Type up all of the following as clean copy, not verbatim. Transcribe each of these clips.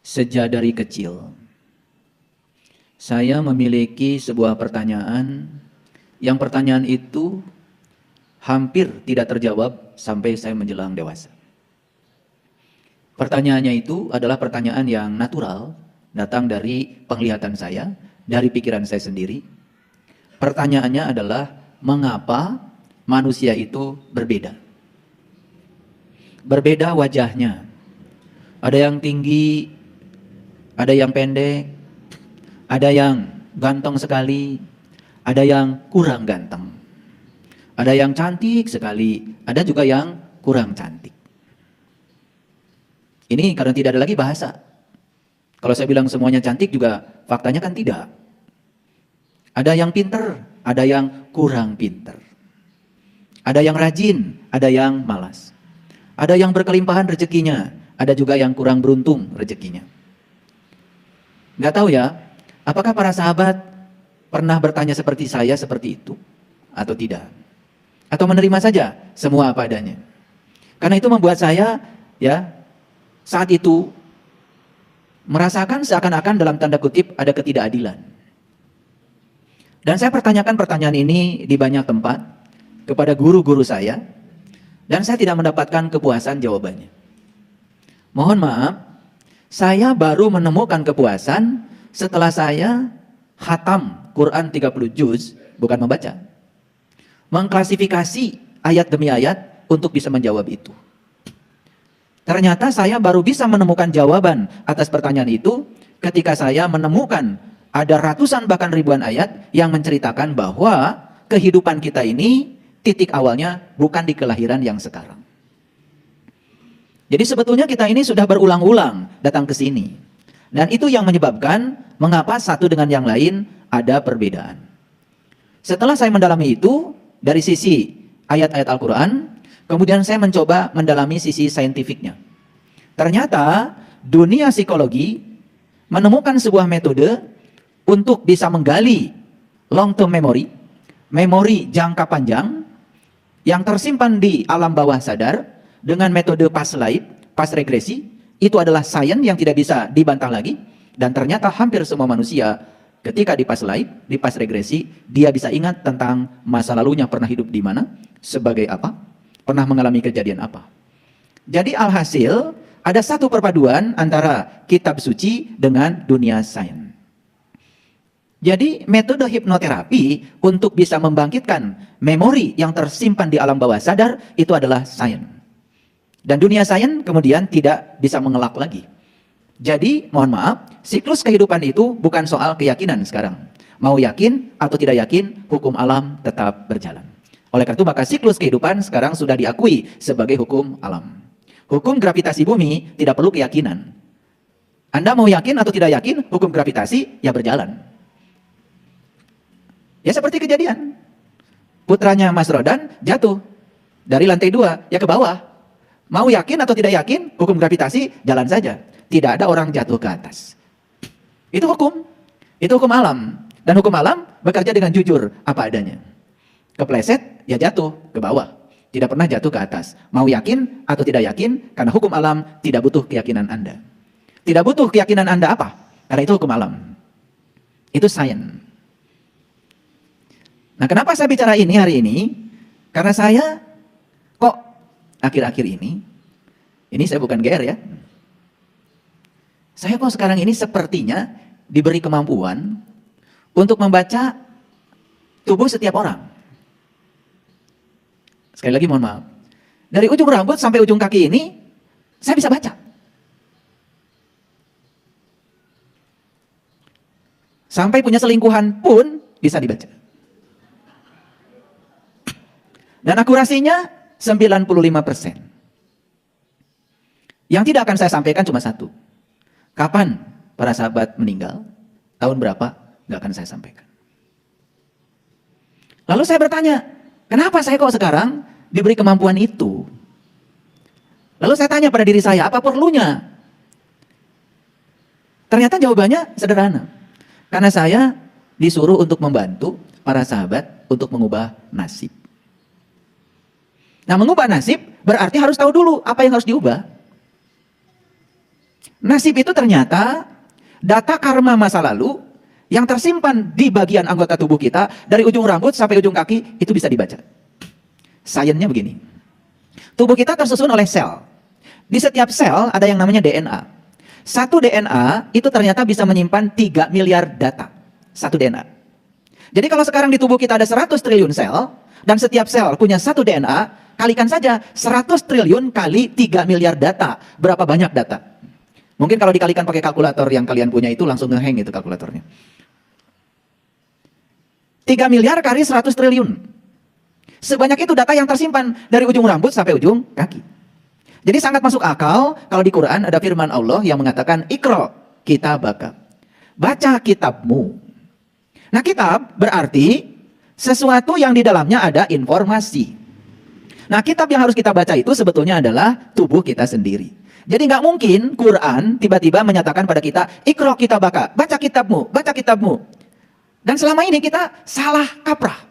Sejak dari kecil, saya memiliki sebuah pertanyaan, yang pertanyaan itu hampir tidak terjawab sampai saya menjelang dewasa. Pertanyaannya itu adalah pertanyaan yang natural, datang dari penglihatan saya, dari pikiran saya sendiri. Pertanyaannya adalah, mengapa manusia itu berbeda? Berbeda wajahnya. Ada yang tinggi, ada yang pendek, ada yang ganteng sekali, ada yang kurang ganteng. Ada yang cantik sekali, ada juga yang kurang cantik. Ini karena tidak ada lagi bahasa. Kalau saya bilang semuanya cantik juga faktanya kan tidak. Ada yang pinter, ada yang kurang pinter. Ada yang rajin, ada yang malas. Ada yang berkelimpahan rezekinya, ada juga yang kurang beruntung rezekinya. Nggak tahu ya, apakah para sahabat pernah bertanya seperti saya seperti itu atau tidak? Atau menerima saja semua apa adanya? Karena itu membuat saya saat itu merasakan seakan-akan dalam tanda kutip ada ketidakadilan. Dan saya pertanyakan pertanyaan ini di banyak tempat kepada guru-guru saya, dan saya tidak mendapatkan kepuasan jawabannya. Mohon maaf, saya baru menemukan kepuasan setelah saya khatam Quran 30 juz, bukan membaca. Mengklasifikasi ayat demi ayat untuk bisa menjawab itu. Ternyata saya baru bisa menemukan jawaban atas pertanyaan itu ketika saya menemukan ada ratusan bahkan ribuan ayat yang menceritakan bahwa kehidupan kita ini titik awalnya bukan di kelahiran yang sekarang. Jadi sebetulnya kita ini sudah berulang-ulang datang ke sini. Dan itu yang menyebabkan mengapa satu dengan yang lain ada perbedaan. Setelah saya mendalami itu dari sisi ayat-ayat Al-Quran, kemudian saya mencoba mendalami sisi saintifiknya. Ternyata dunia psikologi menemukan sebuah metode untuk bisa menggali long term memory, memori jangka panjang yang tersimpan di alam bawah sadar dengan metode past life, past regresi. Itu adalah sains yang tidak bisa dibantah lagi. Dan ternyata hampir semua manusia ketika di past life, di past regresi, dia bisa ingat tentang masa lalunya, pernah hidup di mana, sebagai apa, pernah mengalami kejadian apa. Jadi alhasil ada satu perpaduan antara kitab suci dengan dunia sains. Jadi metode hipnoterapi untuk bisa membangkitkan memori yang tersimpan di alam bawah sadar itu adalah sains. Dan dunia sains kemudian tidak bisa mengelak lagi. Jadi mohon maaf, siklus kehidupan itu bukan soal keyakinan sekarang. Mau yakin atau tidak yakin, hukum alam tetap berjalan. Oleh karena itu maka siklus kehidupan sekarang sudah diakui sebagai hukum alam. Hukum gravitasi bumi tidak perlu keyakinan. Anda mau yakin atau tidak yakin, hukum gravitasi ya berjalan. Ya seperti kejadian. Putranya Mas Rodan jatuh dari lantai 2 ya ke bawah. Mau yakin atau tidak yakin, hukum gravitasi jalan saja. Tidak ada orang jatuh ke atas. Itu hukum. Itu hukum alam. Dan hukum alam bekerja dengan jujur apa adanya. Kepleset, ya jatuh ke bawah. Tidak pernah jatuh ke atas. Mau yakin atau tidak yakin, karena hukum alam tidak butuh keyakinan Anda. Tidak butuh keyakinan Anda apa? Karena itu hukum alam. Itu sains. Nah, kenapa saya bicara ini hari ini? Karena saya kok akhir-akhir ini saya bukan GR ya. Saya kok sekarang ini sepertinya diberi kemampuan untuk membaca tubuh setiap orang. Sekali lagi mohon maaf. Dari ujung rambut sampai ujung kaki ini, saya bisa baca. Sampai punya selingkuhan pun bisa dibaca. Dan akurasinya 95%. Yang tidak akan saya sampaikan cuma satu. Kapan para sahabat meninggal? Tahun berapa? Nggak akan saya sampaikan. Lalu saya bertanya, kenapa saya kok sekarang diberi kemampuan itu? Lalu saya tanya pada diri saya, apa perlunya? Ternyata jawabannya sederhana. Karena saya disuruh untuk membantu para sahabat untuk mengubah nasib. Nah, mengubah nasib berarti harus tahu dulu apa yang harus diubah. Nasib itu ternyata data karma masa lalu yang tersimpan di bagian anggota tubuh kita, dari ujung rambut sampai ujung kaki, itu bisa dibaca. Sainsnya begini. Tubuh kita tersusun oleh sel. Di setiap sel ada yang namanya DNA. Satu DNA itu ternyata bisa menyimpan 3 miliar data. Satu DNA. Jadi kalau sekarang di tubuh kita ada 100 triliun sel, dan setiap sel punya satu DNA, kalikan saja 100 triliun kali 3 miliar data. Berapa banyak data? Mungkin kalau dikalikan pakai kalkulator yang kalian punya itu langsung nge-hang itu kalkulatornya. 3 miliar kali 100 triliun. Sebanyak itu data yang tersimpan dari ujung rambut sampai ujung kaki. Jadi sangat masuk akal kalau di Quran ada firman Allah yang mengatakan Iqra kitabaka. Baca kitabmu. Nah, kitab berarti sesuatu yang di dalamnya ada informasi. Nah, kitab yang harus kita baca itu sebetulnya adalah tubuh kita sendiri. Jadi nggak mungkin Quran tiba-tiba menyatakan pada kita, Iqra kitabaka, baca kitabmu, baca kitabmu. Dan selama ini kita salah kaprah.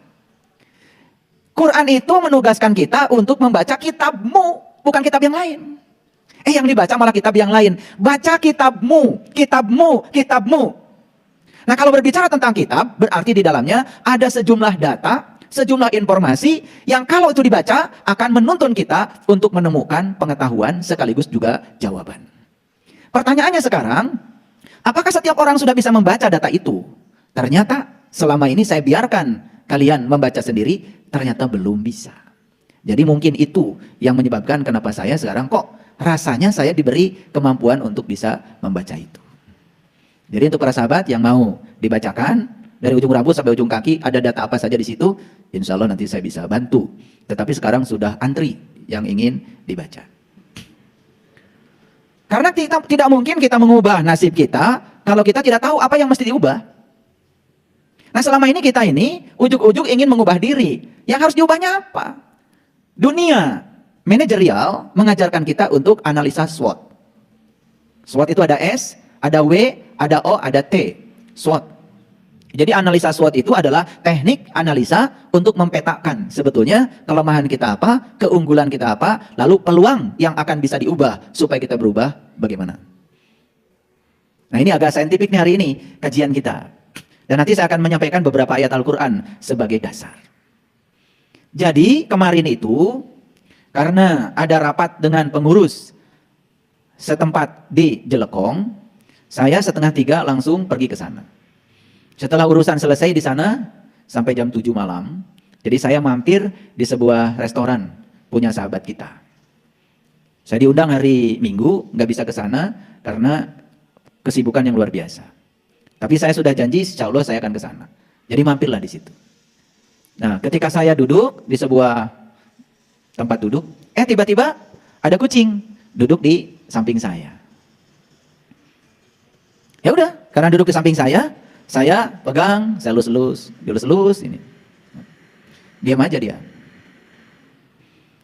Quran itu menugaskan kita untuk membaca kitabmu, bukan kitab yang lain. Yang dibaca malah kitab yang lain. Baca kitabmu, kitabmu, kitabmu. Nah, kalau berbicara tentang kitab, berarti di dalamnya ada sejumlah data, sejumlah informasi yang kalau itu dibaca akan menuntun kita untuk menemukan pengetahuan sekaligus juga jawaban. Pertanyaannya sekarang, apakah setiap orang sudah bisa membaca data itu? Ternyata selama ini saya biarkan kalian membaca sendiri, ternyata belum bisa. Jadi mungkin itu yang menyebabkan kenapa saya sekarang kok rasanya saya diberi kemampuan untuk bisa membaca itu. Jadi untuk para sahabat yang mau dibacakan, dari ujung rambut sampai ujung kaki ada data apa saja di situ, insya Allah nanti saya bisa bantu. Tetapi sekarang sudah antri yang ingin dibaca. Karena tidak mungkin kita mengubah nasib kita kalau kita tidak tahu apa yang mesti diubah. Nah, selama ini kita ini ujuk-ujuk ingin mengubah diri. Yang harus diubahnya apa? Dunia manajerial mengajarkan kita untuk analisa SWOT. SWOT itu ada S, ada W, ada O, ada T. SWOT. Jadi analisa SWOT itu adalah teknik analisa untuk mempetakan sebetulnya kelemahan kita apa, keunggulan kita apa, lalu peluang yang akan bisa diubah supaya kita berubah bagaimana. Nah, ini agak saintifik nih hari ini kajian kita. Dan nanti saya akan menyampaikan beberapa ayat Al-Quran sebagai dasar. Jadi kemarin itu karena ada rapat dengan pengurus setempat di Jelekong, saya 2:30 langsung pergi ke sana. Setelah urusan selesai di sana sampai jam 7 malam, jadi saya mampir di sebuah restoran punya sahabat kita. Saya diundang hari Minggu, nggak bisa ke sana karena kesibukan yang luar biasa. Tapi saya sudah janji, insya Allah saya akan ke sana. Jadi mampirlah di situ. Nah, ketika saya duduk di sebuah tempat duduk, tiba-tiba ada kucing duduk di samping saya. Ya udah, karena duduk di samping saya pegang, saya dilus-lus ini. Diam aja dia.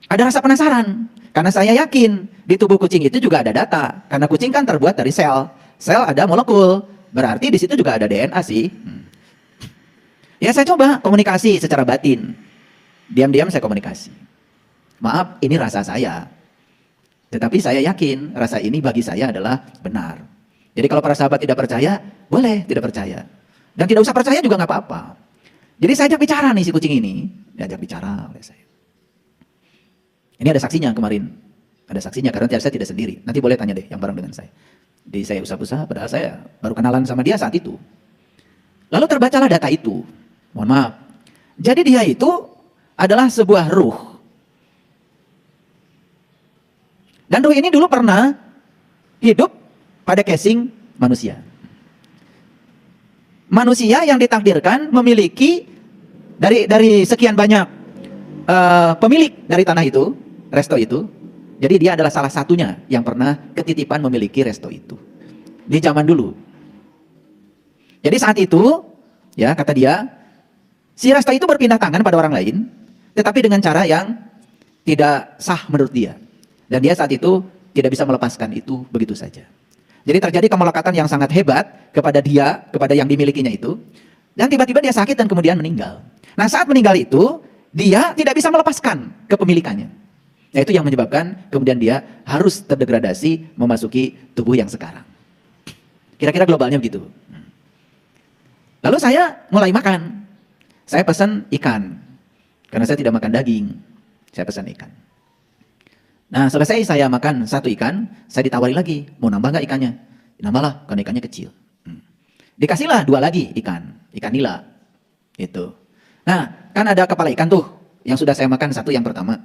Ada rasa penasaran, karena saya yakin di tubuh kucing itu juga ada data. Karena kucing kan terbuat dari sel. Sel ada molekul. Berarti di situ juga ada DNA sih. Ya saya coba komunikasi secara batin. Diam-diam saya komunikasi. Maaf, ini rasa saya. Tetapi saya yakin rasa ini bagi saya adalah benar. Jadi kalau para sahabat tidak percaya, boleh tidak percaya. Dan tidak usah percaya juga nggak apa-apa. Jadi saya ajak bicara nih si kucing ini. Diajak bicara oleh saya. Ini ada saksinya kemarin. Ada saksinya karena saya tidak sendiri. Nanti boleh tanya deh yang bareng dengan saya. Jadi saya usah-usah, padahal saya baru kenalan sama dia saat itu. Lalu terbacalah data itu. Mohon maaf. Jadi dia itu adalah sebuah ruh. Dan ruh ini dulu pernah hidup pada casing manusia. Manusia yang ditakdirkan memiliki dari sekian banyak pemilik dari tanah itu, resto itu. Jadi dia adalah salah satunya yang pernah ketitipan memiliki resto itu. Di zaman dulu. Jadi saat itu, ya kata dia, si resto itu berpindah tangan pada orang lain, tetapi dengan cara yang tidak sah menurut dia. Dan dia saat itu tidak bisa melepaskan itu begitu saja. Jadi terjadi kemelekatan yang sangat hebat kepada dia, kepada yang dimilikinya itu. Dan tiba-tiba dia sakit dan kemudian meninggal. Nah, saat meninggal itu, dia tidak bisa melepaskan kepemilikannya. Nah, itu yang menyebabkan kemudian dia harus terdegradasi memasuki tubuh yang sekarang. Kira-kira globalnya begitu. Lalu saya mulai makan. Saya pesan ikan. Karena saya tidak makan daging. Saya pesan ikan. Nah, selesai saya makan satu ikan, saya ditawari lagi. Mau nambah nggak ikannya? Nambahlah, karena ikannya kecil. Dikasihlah 2 lagi ikan nila. Itu. Nah, kan ada kepala ikan tuh. Yang sudah saya makan satu yang pertama.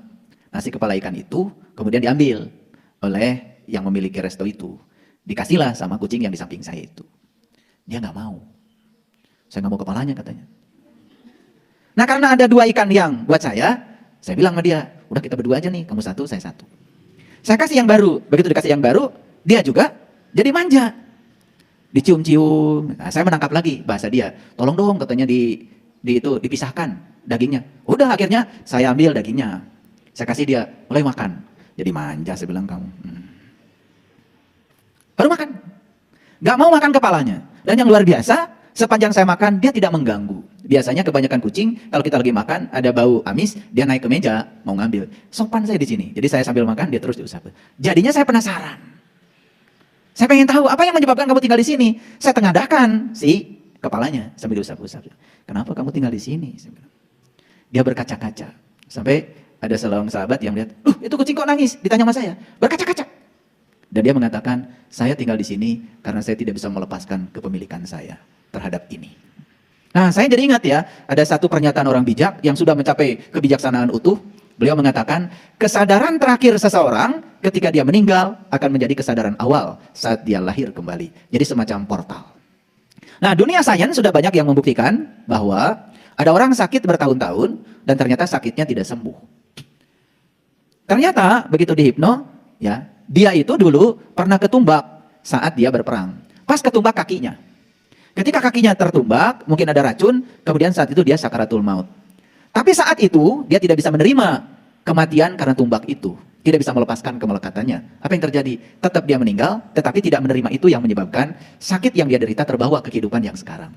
Nasi kepala ikan itu kemudian diambil oleh yang memiliki resto itu. Dikasihlah sama kucing yang di samping saya itu. Dia nggak mau. Saya nggak mau kepalanya katanya. Nah, karena ada 2 ikan yang buat saya bilang sama dia, udah kita berdua aja nih, kamu satu, saya satu. Saya kasih yang baru, begitu dikasih yang baru, dia juga jadi manja. Dicium-cium, nah, saya menangkap lagi bahasa dia. Tolong dong katanya dipisahkan dagingnya. Udah akhirnya saya ambil dagingnya. Saya kasih dia, mulai makan. Jadi manja saya bilang kamu. Baru makan. Gak mau makan kepalanya. Dan yang luar biasa, sepanjang saya makan, dia tidak mengganggu. Biasanya kebanyakan kucing, kalau kita lagi makan, ada bau amis, dia naik ke meja, mau ngambil. Sopan saya di sini. Jadi saya sambil makan, dia terus diusap. Jadinya saya penasaran. Saya pengen tahu, apa yang menyebabkan kamu tinggal di sini? Saya tengadahkan si kepalanya, sambil diusap-usap. Kenapa kamu tinggal di sini? Dia berkaca-kaca. Sampai ada seorang sahabat yang lihat, itu kucing kok nangis? Ditanya sama saya, berkaca-kaca. Dan dia mengatakan, saya tinggal di sini karena saya tidak bisa melepaskan kepemilikan saya terhadap ini. Nah, saya jadi ingat ya, ada satu pernyataan orang bijak yang sudah mencapai kebijaksanaan utuh. Beliau mengatakan, kesadaran terakhir seseorang ketika dia meninggal akan menjadi kesadaran awal saat dia lahir kembali. Jadi semacam portal. Nah, dunia sains sudah banyak yang membuktikan bahwa ada orang sakit bertahun-tahun dan ternyata sakitnya tidak sembuh. Ternyata begitu dihipno, ya, dia itu dulu pernah ketumbak saat dia berperang. Pas ketumbak kakinya. Ketika kakinya tertumbak, mungkin ada racun, kemudian saat itu dia sakaratul maut. Tapi saat itu, dia tidak bisa menerima kematian karena tumbak itu. Tidak bisa melepaskan kemelekatannya. Apa yang terjadi? Tetap dia meninggal, tetapi tidak menerima itu yang menyebabkan sakit yang dia derita terbawa ke kehidupan yang sekarang.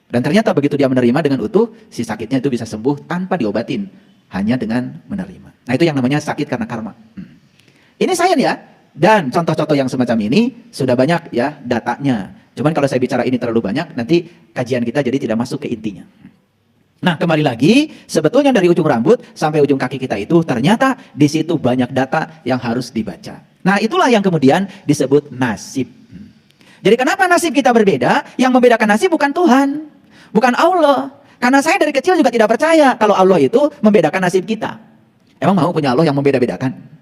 Dan ternyata begitu dia menerima dengan utuh, si sakitnya itu bisa sembuh tanpa diobatin. Hanya dengan menerima. Nah, itu yang namanya sakit karena karma. Ini sains ya. Dan contoh-contoh yang semacam ini sudah banyak ya datanya. Cuman kalau saya bicara ini terlalu banyak, nanti kajian kita jadi tidak masuk ke intinya. Nah, kembali lagi, sebetulnya dari ujung rambut sampai ujung kaki kita itu ternyata di situ banyak data yang harus dibaca. Nah, itulah yang kemudian disebut nasib. Jadi kenapa nasib kita berbeda? Yang membedakan nasib bukan Tuhan, bukan Allah. Karena saya dari kecil juga tidak percaya kalau Allah itu membedakan nasib kita. Emang mau punya Allah yang membeda-bedakan?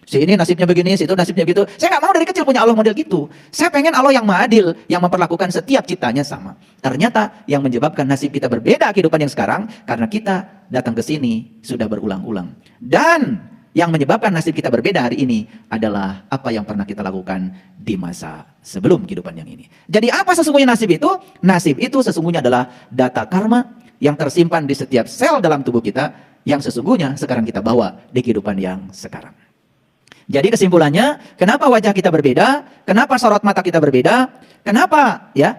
Si ini nasibnya begini, si itu nasibnya gitu. Saya nggak mau dari kecil punya Allah model gitu. Saya pengen Allah yang adil, yang memperlakukan setiap ciptanya sama. Ternyata yang menyebabkan nasib kita berbeda kehidupan yang sekarang, karena kita datang ke sini sudah berulang-ulang. Dan yang menyebabkan nasib kita berbeda hari ini adalah apa yang pernah kita lakukan di masa sebelum kehidupan yang ini. Jadi apa sesungguhnya nasib itu? Nasib itu sesungguhnya adalah data karma yang tersimpan di setiap sel dalam tubuh kita, yang sesungguhnya sekarang kita bawa di kehidupan yang sekarang. Jadi kesimpulannya, kenapa wajah kita berbeda, kenapa sorot mata kita berbeda, kenapa ya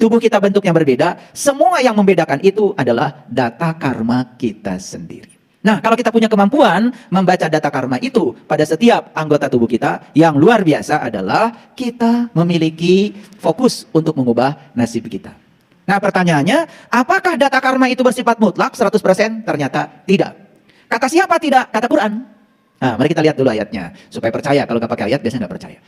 tubuh kita bentuknya berbeda, semua yang membedakan itu adalah data karma kita sendiri. Nah, kalau kita punya kemampuan membaca data karma itu pada setiap anggota tubuh kita, yang luar biasa adalah kita memiliki fokus untuk mengubah nasib kita. Nah, pertanyaannya, apakah data karma itu bersifat mutlak 100%? Ternyata tidak. Kata siapa tidak? Kata Quran. Nah, mari kita lihat dulu ayatnya. Supaya percaya, kalau nggak pakai ayat biasanya nggak percaya.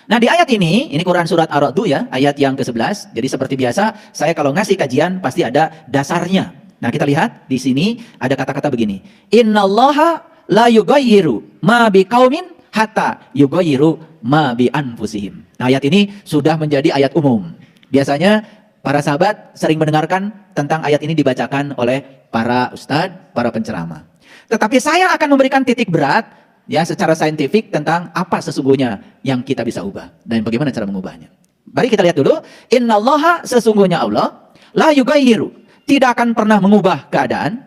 Nah, di ayat ini Quran surat Ar-Ra'd ya, ayat yang ke-11. Jadi seperti biasa, saya kalau ngasih kajian pasti ada dasarnya. Nah, kita lihat di sini ada kata-kata begini. Innallaha la yughayyiru ma biqaumin hatta yughayyiru ma bi anfusihim. Nah, ayat ini sudah menjadi ayat umum. Biasanya para sahabat sering mendengarkan tentang ayat ini dibacakan oleh para ustadz, para penceramah. Tetapi saya akan memberikan titik berat ya secara saintifik tentang apa sesungguhnya yang kita bisa ubah dan bagaimana cara mengubahnya. Mari kita lihat dulu. Innallaha, sesungguhnya Allah, la yughayyiru, tidak akan pernah mengubah keadaan.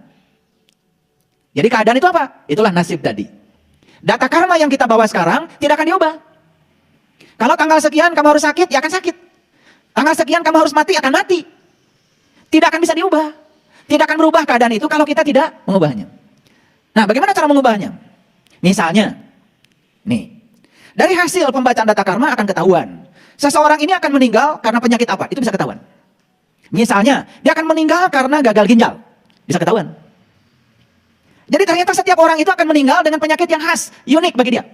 Jadi keadaan itu apa? Itulah nasib tadi. Data karma yang kita bawa sekarang tidak akan diubah. Kalau tanggal sekian kamu harus sakit, ya akan sakit. Tanggal sekian kamu harus mati, akan mati. Tidak akan bisa diubah. Tidak akan berubah keadaan itu kalau kita tidak mengubahnya. Nah, bagaimana cara mengubahnya? Misalnya, nih, dari hasil pembacaan data karma akan ketahuan. Seseorang ini akan meninggal karena penyakit apa? Itu bisa ketahuan. Misalnya, dia akan meninggal karena gagal ginjal. Bisa ketahuan. Jadi ternyata setiap orang itu akan meninggal dengan penyakit yang khas, unik bagi dia.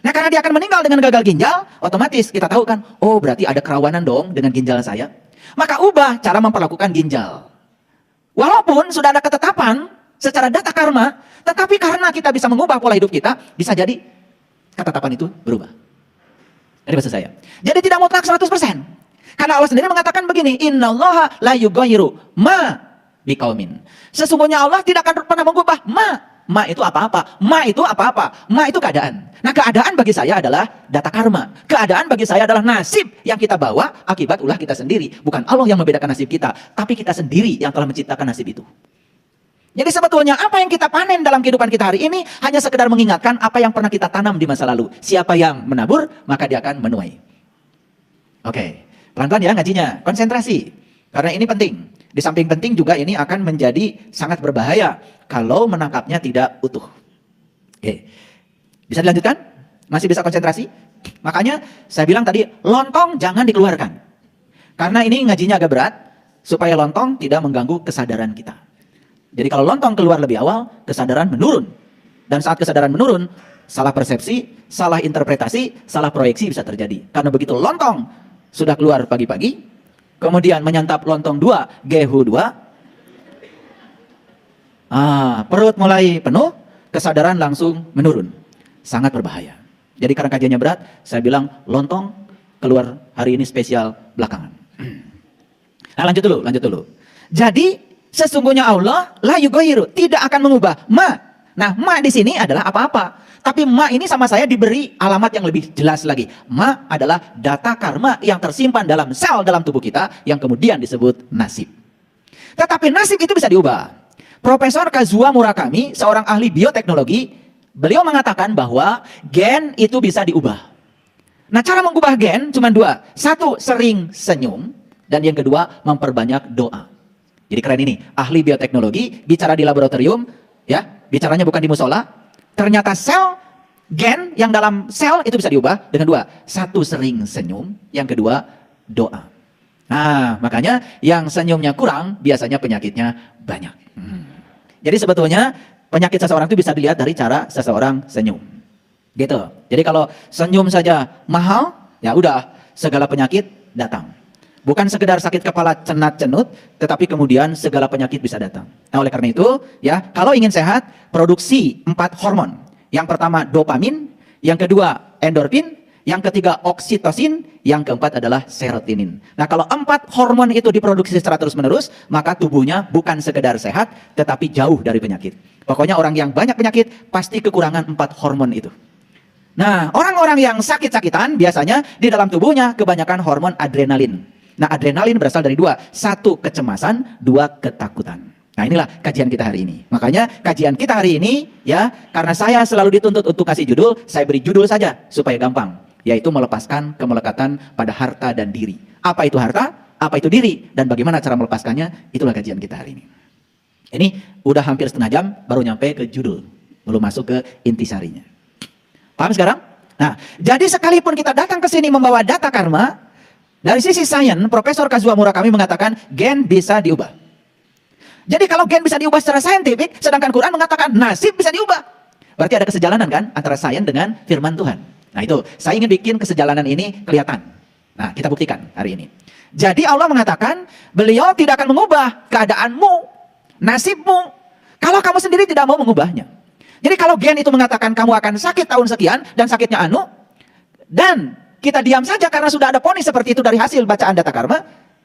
Nah, karena dia akan meninggal dengan gagal ginjal, otomatis kita tahu kan, oh berarti ada kerawanan dong dengan ginjal saya. Maka ubah cara memperlakukan ginjal. Walaupun sudah ada ketetapan secara data karma, tetapi karena kita bisa mengubah pola hidup kita, bisa jadi ketetapan itu berubah. Ini maksud saya. Jadi tidak mutlak 100%. Karena Allah sendiri mengatakan begini, innallaha la yughayyiru ma biqaumin. Sesungguhnya Allah tidak akan pernah mengubah ma. Ma itu apa-apa. Ma itu apa-apa. Ma itu keadaan. Nah, keadaan bagi saya adalah data karma. Keadaan bagi saya adalah nasib yang kita bawa akibat ulah kita sendiri. Bukan Allah yang membedakan nasib kita, tapi kita sendiri yang telah menciptakan nasib itu. Jadi sebetulnya apa yang kita panen dalam kehidupan kita hari ini hanya sekedar mengingatkan apa yang pernah kita tanam di masa lalu. Siapa yang menabur, maka dia akan menuai. Oke. Pelan-pelan ya ngajinya, konsentrasi. Karena ini penting. Di samping penting juga ini akan menjadi sangat berbahaya kalau menangkapnya tidak utuh. Oke. Bisa dilanjutkan? Masih bisa konsentrasi? Makanya saya bilang tadi, lontong jangan dikeluarkan. Karena ini ngajinya agak berat, supaya lontong tidak mengganggu kesadaran kita. Jadi kalau lontong keluar lebih awal, kesadaran menurun. Dan saat kesadaran menurun, salah persepsi, salah interpretasi, salah proyeksi bisa terjadi. Karena begitu lontong sudah keluar pagi-pagi, kemudian menyantap lontong 2, gehu 2, perut mulai penuh, kesadaran langsung menurun. Sangat berbahaya. Jadi karena kajiannya berat, saya bilang lontong keluar hari ini spesial belakangan. Nah, lanjut dulu. Jadi sesungguhnya Allah la yughayyiru, tidak akan mengubah ma. Nah, ma di sini adalah apa-apa. Tapi ma ini sama saya diberi alamat yang lebih jelas lagi. Ma adalah data karma yang tersimpan dalam sel dalam tubuh kita yang kemudian disebut nasib. Tetapi nasib itu bisa diubah. Profesor Kazuo Murakami, seorang ahli bioteknologi, beliau mengatakan bahwa gen itu bisa diubah. Nah, cara mengubah gen cuma 2. Satu, sering senyum. Dan yang kedua, memperbanyak doa. Jadi keren ini, ahli bioteknologi, bicara di laboratorium, ya, bicaranya bukan di musola. Ternyata sel, gen yang dalam sel itu bisa diubah dengan 2. Satu, sering senyum. Yang kedua, doa. Nah, makanya yang senyumnya kurang, biasanya penyakitnya banyak. Jadi sebetulnya penyakit seseorang itu bisa dilihat dari cara seseorang senyum. Gitu. Jadi kalau senyum saja mahal, ya udah segala penyakit datang. Bukan sekedar sakit kepala cenat-cenut, tetapi kemudian segala penyakit bisa datang. Nah, oleh karena itu, ya, kalau ingin sehat, produksi 4 hormon. Yang pertama dopamin, yang kedua endorfin, yang ketiga oksitosin, yang keempat adalah serotonin. Nah, kalau 4 hormon itu diproduksi secara terus-menerus, maka tubuhnya bukan sekedar sehat, tetapi jauh dari penyakit. Pokoknya orang yang banyak penyakit pasti kekurangan 4 hormon itu. Nah, orang-orang yang sakit-sakitan biasanya di dalam tubuhnya kebanyakan hormon adrenalin. Nah, adrenalin berasal dari 2. 1, kecemasan, 2, ketakutan. Nah, inilah kajian kita hari ini. Makanya kajian kita hari ini, ya, karena saya selalu dituntut untuk kasih judul, saya beri judul saja supaya gampang. Yaitu melepaskan kemelekatan pada harta dan diri. Apa itu harta? Apa itu diri? Dan bagaimana cara melepaskannya? Itulah kajian kita hari ini. Ini udah hampir setengah jam, baru nyampe ke judul. Belum masuk ke intisarinya. Paham sekarang? Nah, jadi sekalipun kita datang ke sini membawa data karma, dari sisi sains, Profesor Kazuo Murakami mengatakan gen bisa diubah. Jadi kalau gen bisa diubah secara saintifik, sedangkan Quran mengatakan nasib bisa diubah. Berarti ada kesejalanan kan antara sains dengan firman Tuhan. Nah itu, saya ingin bikin kesejalanan ini kelihatan. Nah, kita buktikan hari ini. Jadi Allah mengatakan, beliau tidak akan mengubah keadaanmu, nasibmu, kalau kamu sendiri tidak mau mengubahnya. Jadi kalau gen itu mengatakan kamu akan sakit tahun sekian, dan sakitnya anu, dan kita diam saja karena sudah ada ponis seperti itu dari hasil bacaan data karma,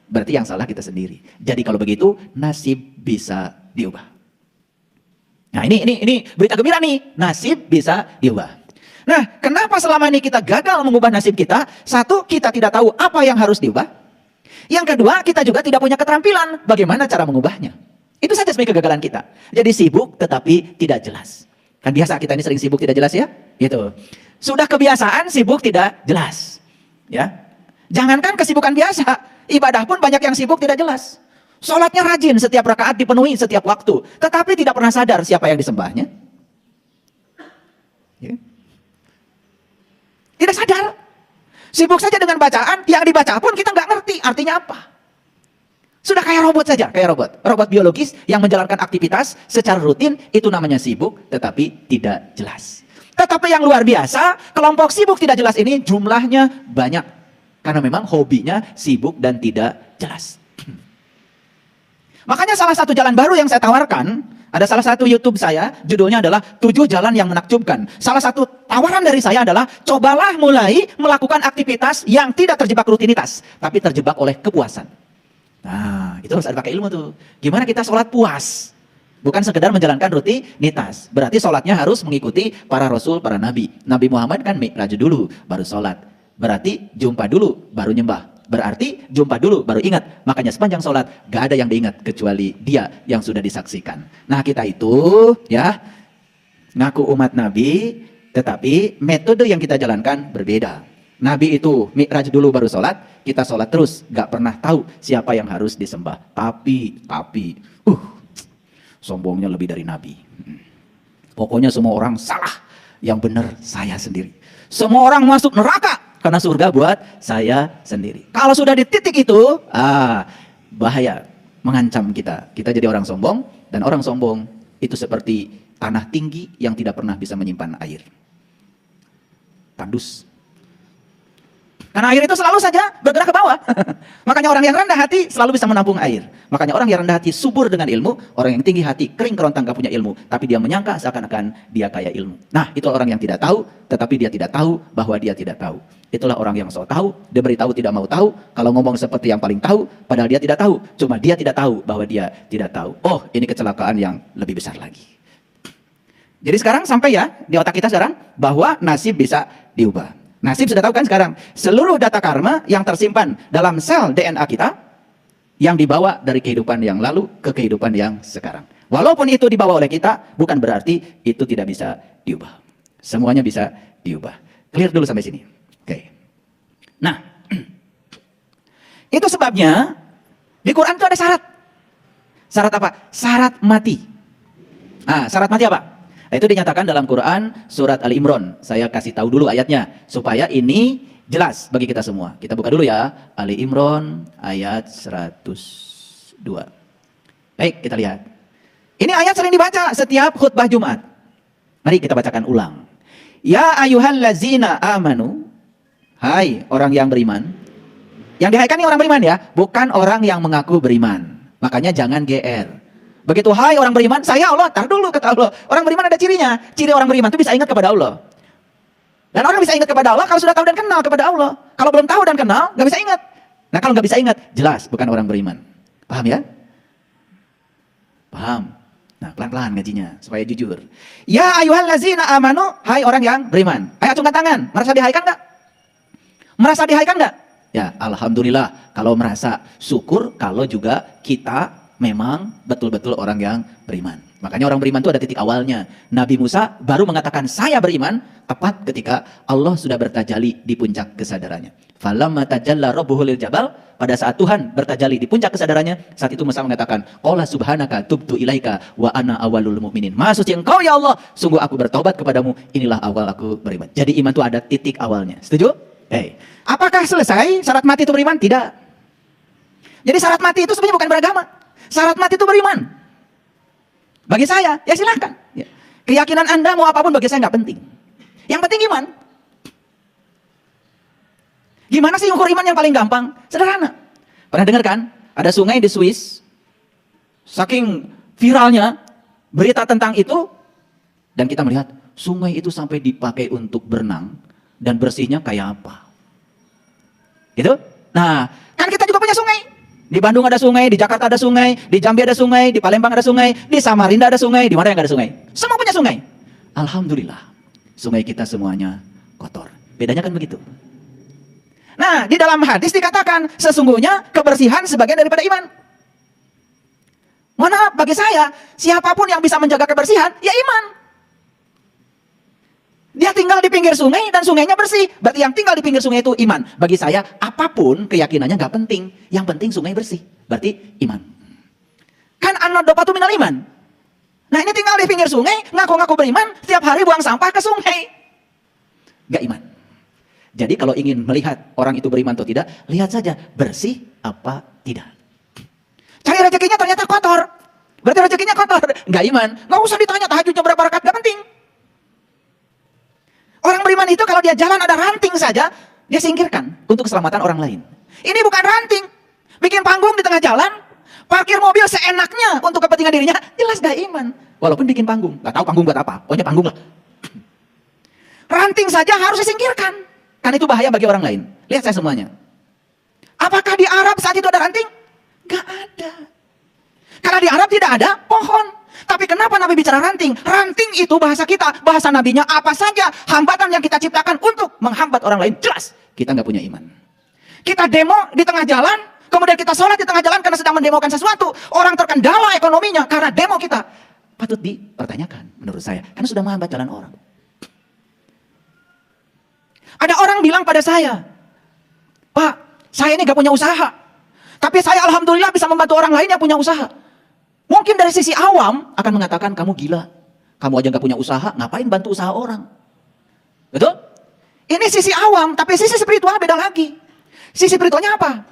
berarti yang salah kita sendiri. Jadi kalau begitu, nasib bisa diubah. Nah ini berita gembira nih, nasib bisa diubah. Nah, kenapa selama ini kita gagal mengubah nasib kita? 1, kita tidak tahu apa yang harus diubah. Yang kedua, kita juga tidak punya keterampilan bagaimana cara mengubahnya. Itu saja sebenarnya kegagalan kita. Jadi sibuk tetapi tidak jelas. Kan biasa kita ini sering sibuk tidak jelas ya? Gitu. Sudah kebiasaan sibuk tidak jelas. Ya. Jangankan kesibukan biasa, ibadah pun banyak yang sibuk tidak jelas. Sholatnya rajin, setiap rakaat dipenuhi setiap waktu. Tetapi tidak pernah sadar siapa yang disembahnya. Ya. Tidak sadar. Sibuk saja dengan bacaan, yang dibaca pun kita nggak ngerti artinya apa. Sudah kayak robot saja, kayak robot. Robot biologis yang menjalankan aktivitas secara rutin, itu namanya sibuk, tetapi tidak jelas. Tetapi yang luar biasa, kelompok sibuk tidak jelas ini jumlahnya banyak. Karena memang hobinya sibuk dan tidak jelas. Makanya salah satu jalan baru yang saya tawarkan, ada salah satu YouTube saya, judulnya adalah 7 jalan yang menakjubkan. Salah satu tawaran dari saya adalah, cobalah mulai melakukan aktivitas yang tidak terjebak rutinitas, tapi terjebak oleh kepuasan. Nah, itu harus ada pakai ilmu tuh. Gimana kita sholat puas? Bukan sekedar menjalankan rutinitas. Berarti sholatnya harus mengikuti para rasul, para nabi. Nabi Muhammad kan mi'raj dulu, baru sholat. Berarti jumpa dulu, baru nyembah. Berarti jumpa dulu, baru ingat. Makanya sepanjang sholat, gak ada yang diingat kecuali dia yang sudah disaksikan. Nah, kita itu ya ngaku umat Nabi, tetapi metode yang kita jalankan berbeda. Nabi itu mi'raj dulu baru sholat, kita sholat terus, gak pernah tahu siapa yang harus disembah. Tapi, sombongnya lebih dari Nabi. Pokoknya semua orang salah, yang benar saya sendiri. Semua orang masuk neraka, karena surga buat saya sendiri. Kalau sudah di titik itu, bahaya, mengancam kita. Kita jadi orang sombong, dan orang sombong itu seperti tanah tinggi yang tidak pernah bisa menyimpan air. Tandus. Karena air itu selalu saja bergerak ke bawah. Makanya orang yang rendah hati selalu bisa menampung air. Makanya orang yang rendah hati subur dengan ilmu, orang yang tinggi hati kering kerontang gak punya ilmu, tapi dia menyangka seakan-akan dia kaya ilmu. Nah, itu orang yang tidak tahu, tetapi dia tidak tahu bahwa dia tidak tahu. Itulah orang yang so tahu, dia beritahu tidak mau tahu, kalau ngomong seperti yang paling tahu, padahal dia tidak tahu. Cuma dia tidak tahu bahwa dia tidak tahu. Oh, ini kecelakaan yang lebih besar lagi. Jadi sekarang sampai ya di otak kita sekarang bahwa nasib bisa diubah. Nasib sudah tahu kan sekarang, seluruh data karma yang tersimpan dalam sel DNA kita, yang dibawa dari kehidupan yang lalu ke kehidupan yang sekarang. Walaupun itu dibawa oleh kita, bukan berarti itu tidak bisa diubah. Semuanya bisa diubah. Clear dulu sampai sini. Oke. Nah, itu sebabnya di Quran itu ada syarat. Syarat apa? Syarat mati. Syarat mati apa? Itu dinyatakan dalam Quran surat Ali Imran. Saya kasih tahu dulu ayatnya supaya ini jelas bagi kita semua. Kita buka dulu ya, Ali Imran ayat 102. Baik, kita lihat. Ini ayat sering dibaca setiap khutbah Jumat. Mari kita bacakan ulang. Ya ayyuhallazina amanu, hai orang yang beriman. Yang dihaikan ini orang beriman ya, bukan orang yang mengaku beriman. Makanya jangan GR. Begitu hai orang beriman, saya Allah, tar dulu kata Allah. Orang beriman ada cirinya. Ciri orang beriman itu bisa ingat kepada Allah. Dan orang bisa ingat kepada Allah kalau sudah tahu dan kenal kepada Allah. Kalau belum tahu dan kenal, nggak bisa ingat. Nah kalau nggak bisa ingat, jelas bukan orang beriman. Paham ya? Paham. Nah pelan-pelan ngajinya, supaya jujur. Ya ayyuhallazina amanu, hai orang yang beriman. Ayo acungkan tangan, merasa dihaikan nggak? Merasa dihaikan nggak? Ya alhamdulillah, kalau merasa syukur, kalau juga kita memang betul-betul orang yang beriman. Makanya orang beriman itu ada titik awalnya. Nabi Musa baru mengatakan saya beriman tepat ketika Allah sudah bertajalli di puncak kesadarannya. Falamma tajalla rabbuhu lil jabal, pada saat Tuhan bertajalli di puncak kesadarannya, saat itu Musa mengatakan, qala subhanaka tubtu ilaika wa ana awwalul mu'minin. Maha suci engkau ya Allah, sungguh aku bertobat kepadamu, inilah awal aku beriman. Jadi iman itu ada titik awalnya. Setuju? Apakah selesai syarat mati itu beriman? Tidak. Jadi syarat mati itu sebenarnya bukan beragama. Syarat mati itu beriman. Bagi saya, ya silakan. Ya. Keyakinan Anda mau apapun bagi saya nggak penting. Yang penting iman. Gimana sih ukur iman yang paling gampang? Sederhana. Pernah dengar kan? Ada sungai di Swiss. Saking viralnya berita tentang itu. Dan kita melihat sungai itu sampai dipakai untuk berenang. Dan bersihnya kayak apa? Gitu? Nah, kan kita juga punya sungai. Di Bandung ada sungai, di Jakarta ada sungai, di Jambi ada sungai, di Palembang ada sungai, di Samarinda ada sungai, di mana yang ada sungai? Semua punya sungai. Alhamdulillah, sungai kita semuanya kotor. Bedanya kan begitu. Nah, di dalam hadis dikatakan, sesungguhnya kebersihan sebagian daripada iman. Mohon maaf, bagi saya, siapapun yang bisa menjaga kebersihan, ya iman. Dia tinggal di pinggir sungai dan sungainya bersih. Berarti yang tinggal di pinggir sungai itu iman. Bagi saya, apapun keyakinannya nggak penting. Yang penting sungai bersih. Berarti iman. Kan an-nadhafatu minal iman. Nah ini tinggal di pinggir sungai, ngaku-ngaku beriman, setiap hari buang sampah ke sungai. Gak iman. Jadi kalau ingin melihat orang itu beriman atau tidak, lihat saja bersih apa tidak. Cari rezekinya ternyata kotor. Berarti rezekinya kotor. Gak iman. Gak usah ditanya tahajudnya berapa rakaat, gak penting. Orang beriman itu kalau dia jalan ada ranting saja, dia singkirkan untuk keselamatan orang lain. Ini bukan ranting. Bikin panggung di tengah jalan, parkir mobil seenaknya untuk kepentingan dirinya, jelas gak iman. Walaupun bikin panggung, gak tahu panggung buat apa, pokoknya panggung lah. Ranting saja harus disingkirkan, karena itu bahaya bagi orang lain. Lihat saya semuanya. Apakah di Arab saat itu ada ranting? Gak ada. Karena di Arab tidak ada pohon. Tapi kenapa Nabi bicara ranting? Ranting itu bahasa kita, bahasa Nabinya apa saja hambatan yang kita ciptakan untuk menghambat orang lain. Jelas kita nggak punya iman. Kita demo di tengah jalan, kemudian kita sholat di tengah jalan karena sedang mendemokan sesuatu. Orang terkendala ekonominya karena demo kita. Patut dipertanyakan menurut saya, karena sudah menghambat jalan orang. Ada orang bilang pada saya, Pak, saya ini gak punya usaha, tapi saya alhamdulillah bisa membantu orang lain yang punya usaha. Mungkin dari sisi awam akan mengatakan, kamu gila, kamu aja gak punya usaha, ngapain bantu usaha orang? Betul? Ini sisi awam, tapi sisi spiritual beda lagi. Sisi spiritualnya apa?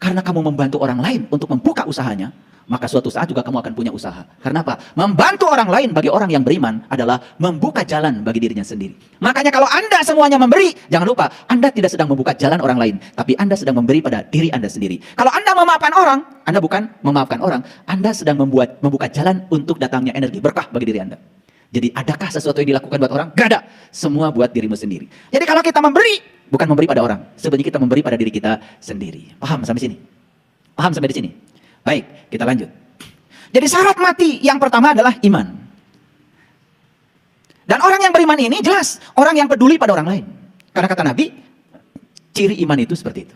Karena kamu membantu orang lain untuk membuka usahanya, maka suatu saat juga kamu akan punya usaha. Karena apa? Membantu orang lain bagi orang yang beriman adalah membuka jalan bagi dirinya sendiri. Makanya kalau Anda semuanya memberi, jangan lupa, Anda tidak sedang membuka jalan orang lain, tapi Anda sedang memberi pada diri Anda sendiri. Kalau Anda memaafkan orang, Anda bukan memaafkan orang, Anda sedang membuka jalan untuk datangnya energi berkah bagi diri Anda. Jadi adakah sesuatu yang dilakukan buat orang? Gak ada. Semua buat dirimu sendiri. Jadi kalau kita memberi, bukan memberi pada orang, sebenarnya kita memberi pada diri kita sendiri. Paham sampai sini? Paham sampai di sini? Baik, kita lanjut. Jadi syarat mati yang pertama adalah iman. Dan orang yang beriman ini jelas orang yang peduli pada orang lain. Karena kata Nabi, ciri iman itu seperti itu.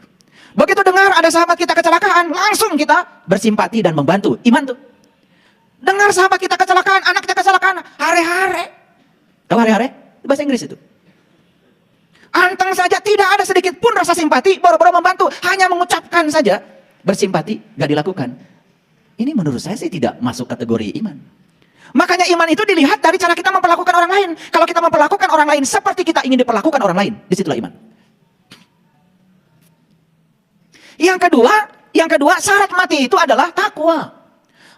Begitu dengar ada sahabat kita kecelakaan, langsung kita bersimpati dan membantu. Iman tuh. Dengar sahabat kita kecelakaan, anaknya kecelakaan, hare-hare. Tahu hare-hare? Bahasa Inggris itu. Anteng saja, tidak ada sedikit pun rasa simpati, baru-baru membantu, hanya mengucapkan saja. Bersimpati, gak dilakukan. Ini menurut saya sih tidak masuk kategori iman. Makanya iman itu dilihat dari cara kita memperlakukan orang lain. Kalau kita memperlakukan orang lain seperti kita ingin diperlakukan orang lain, disitulah iman. Yang kedua, syarat mati itu adalah takwa.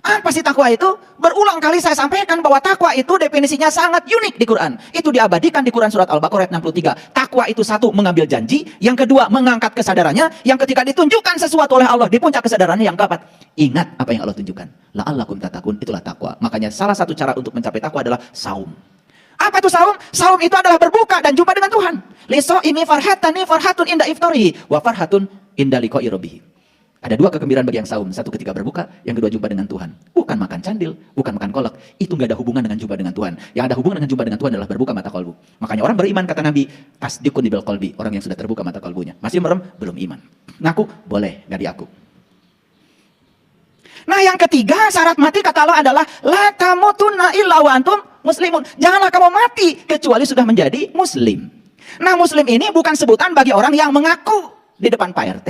Apa sih takwa itu? Berulang kali saya sampaikan bahwa takwa itu definisinya sangat unik di Quran. Itu diabadikan di Quran surat Al-Baqarah ayat 63. Takwa itu satu, mengambil janji. Yang kedua, mengangkat kesadarannya. Yang ketiga, ditunjukkan sesuatu oleh Allah. Di puncak kesadarannya yang keempat, ingat apa yang Allah tunjukkan. La'allakum tattaqun, itulah takwa. Makanya salah satu cara untuk mencapai takwa adalah saum. Apa itu saum? Saum itu adalah berbuka dan jumpa dengan Tuhan. Liso'imi farhatun inda iftarihi wa farhatun inda liqa'i rabbih. Ada dua kegembiraan bagi yang saum. Satu ketika berbuka, yang kedua jumpa dengan Tuhan. Bukan makan candil, bukan makan kolak. Itu nggak ada hubungan dengan jumpa dengan Tuhan. Yang ada hubungan dengan jumpa dengan Tuhan adalah berbuka mata kolbu. Makanya orang beriman, kata Nabi, tasdiqun bil qalbi. Orang yang sudah terbuka mata kolbunya. Masih merem? Belum iman. Ngaku? Boleh, nggak diaku. Nah yang ketiga, syarat mati kata Allah adalah la tamutunna illa wa antum muslimun. Janganlah kamu mati kecuali sudah menjadi muslim. Nah muslim ini bukan sebutan bagi orang yang mengaku di depan Pak RT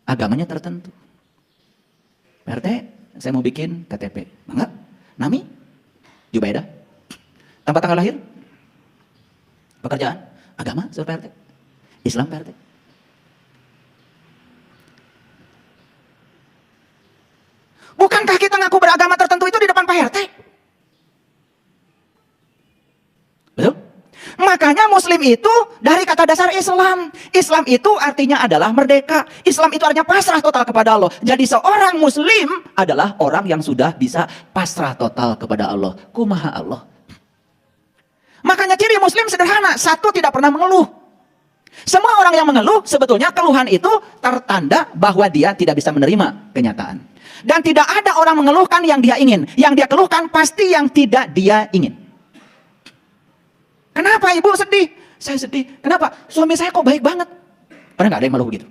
agamanya tertentu. Pak RT, saya mau bikin KTP. Enggak? Nami? Jubaidah? Tempat tanggal lahir? Pekerjaan? Agama? Pak RT? Islam Pak RT? Bukankah kita ngaku beragama tertentu itu di depan Pak RT? Betul? Makanya muslim itu dari kata dasar Islam. Islam itu artinya adalah merdeka. Islam itu artinya pasrah total kepada Allah. Jadi seorang muslim adalah orang yang sudah bisa pasrah total kepada Allah. Kumaha Allah. Makanya ciri muslim sederhana. Satu, tidak pernah mengeluh. Semua orang yang mengeluh sebetulnya keluhan itu tertanda bahwa dia tidak bisa menerima kenyataan. Dan tidak ada orang mengeluhkan yang dia ingin. Yang dia keluhkan pasti yang tidak dia ingin. Kenapa ibu sedih? Saya sedih. Kenapa? Suami saya kok baik banget. Pernah nggak ada yang mengeluh begitu?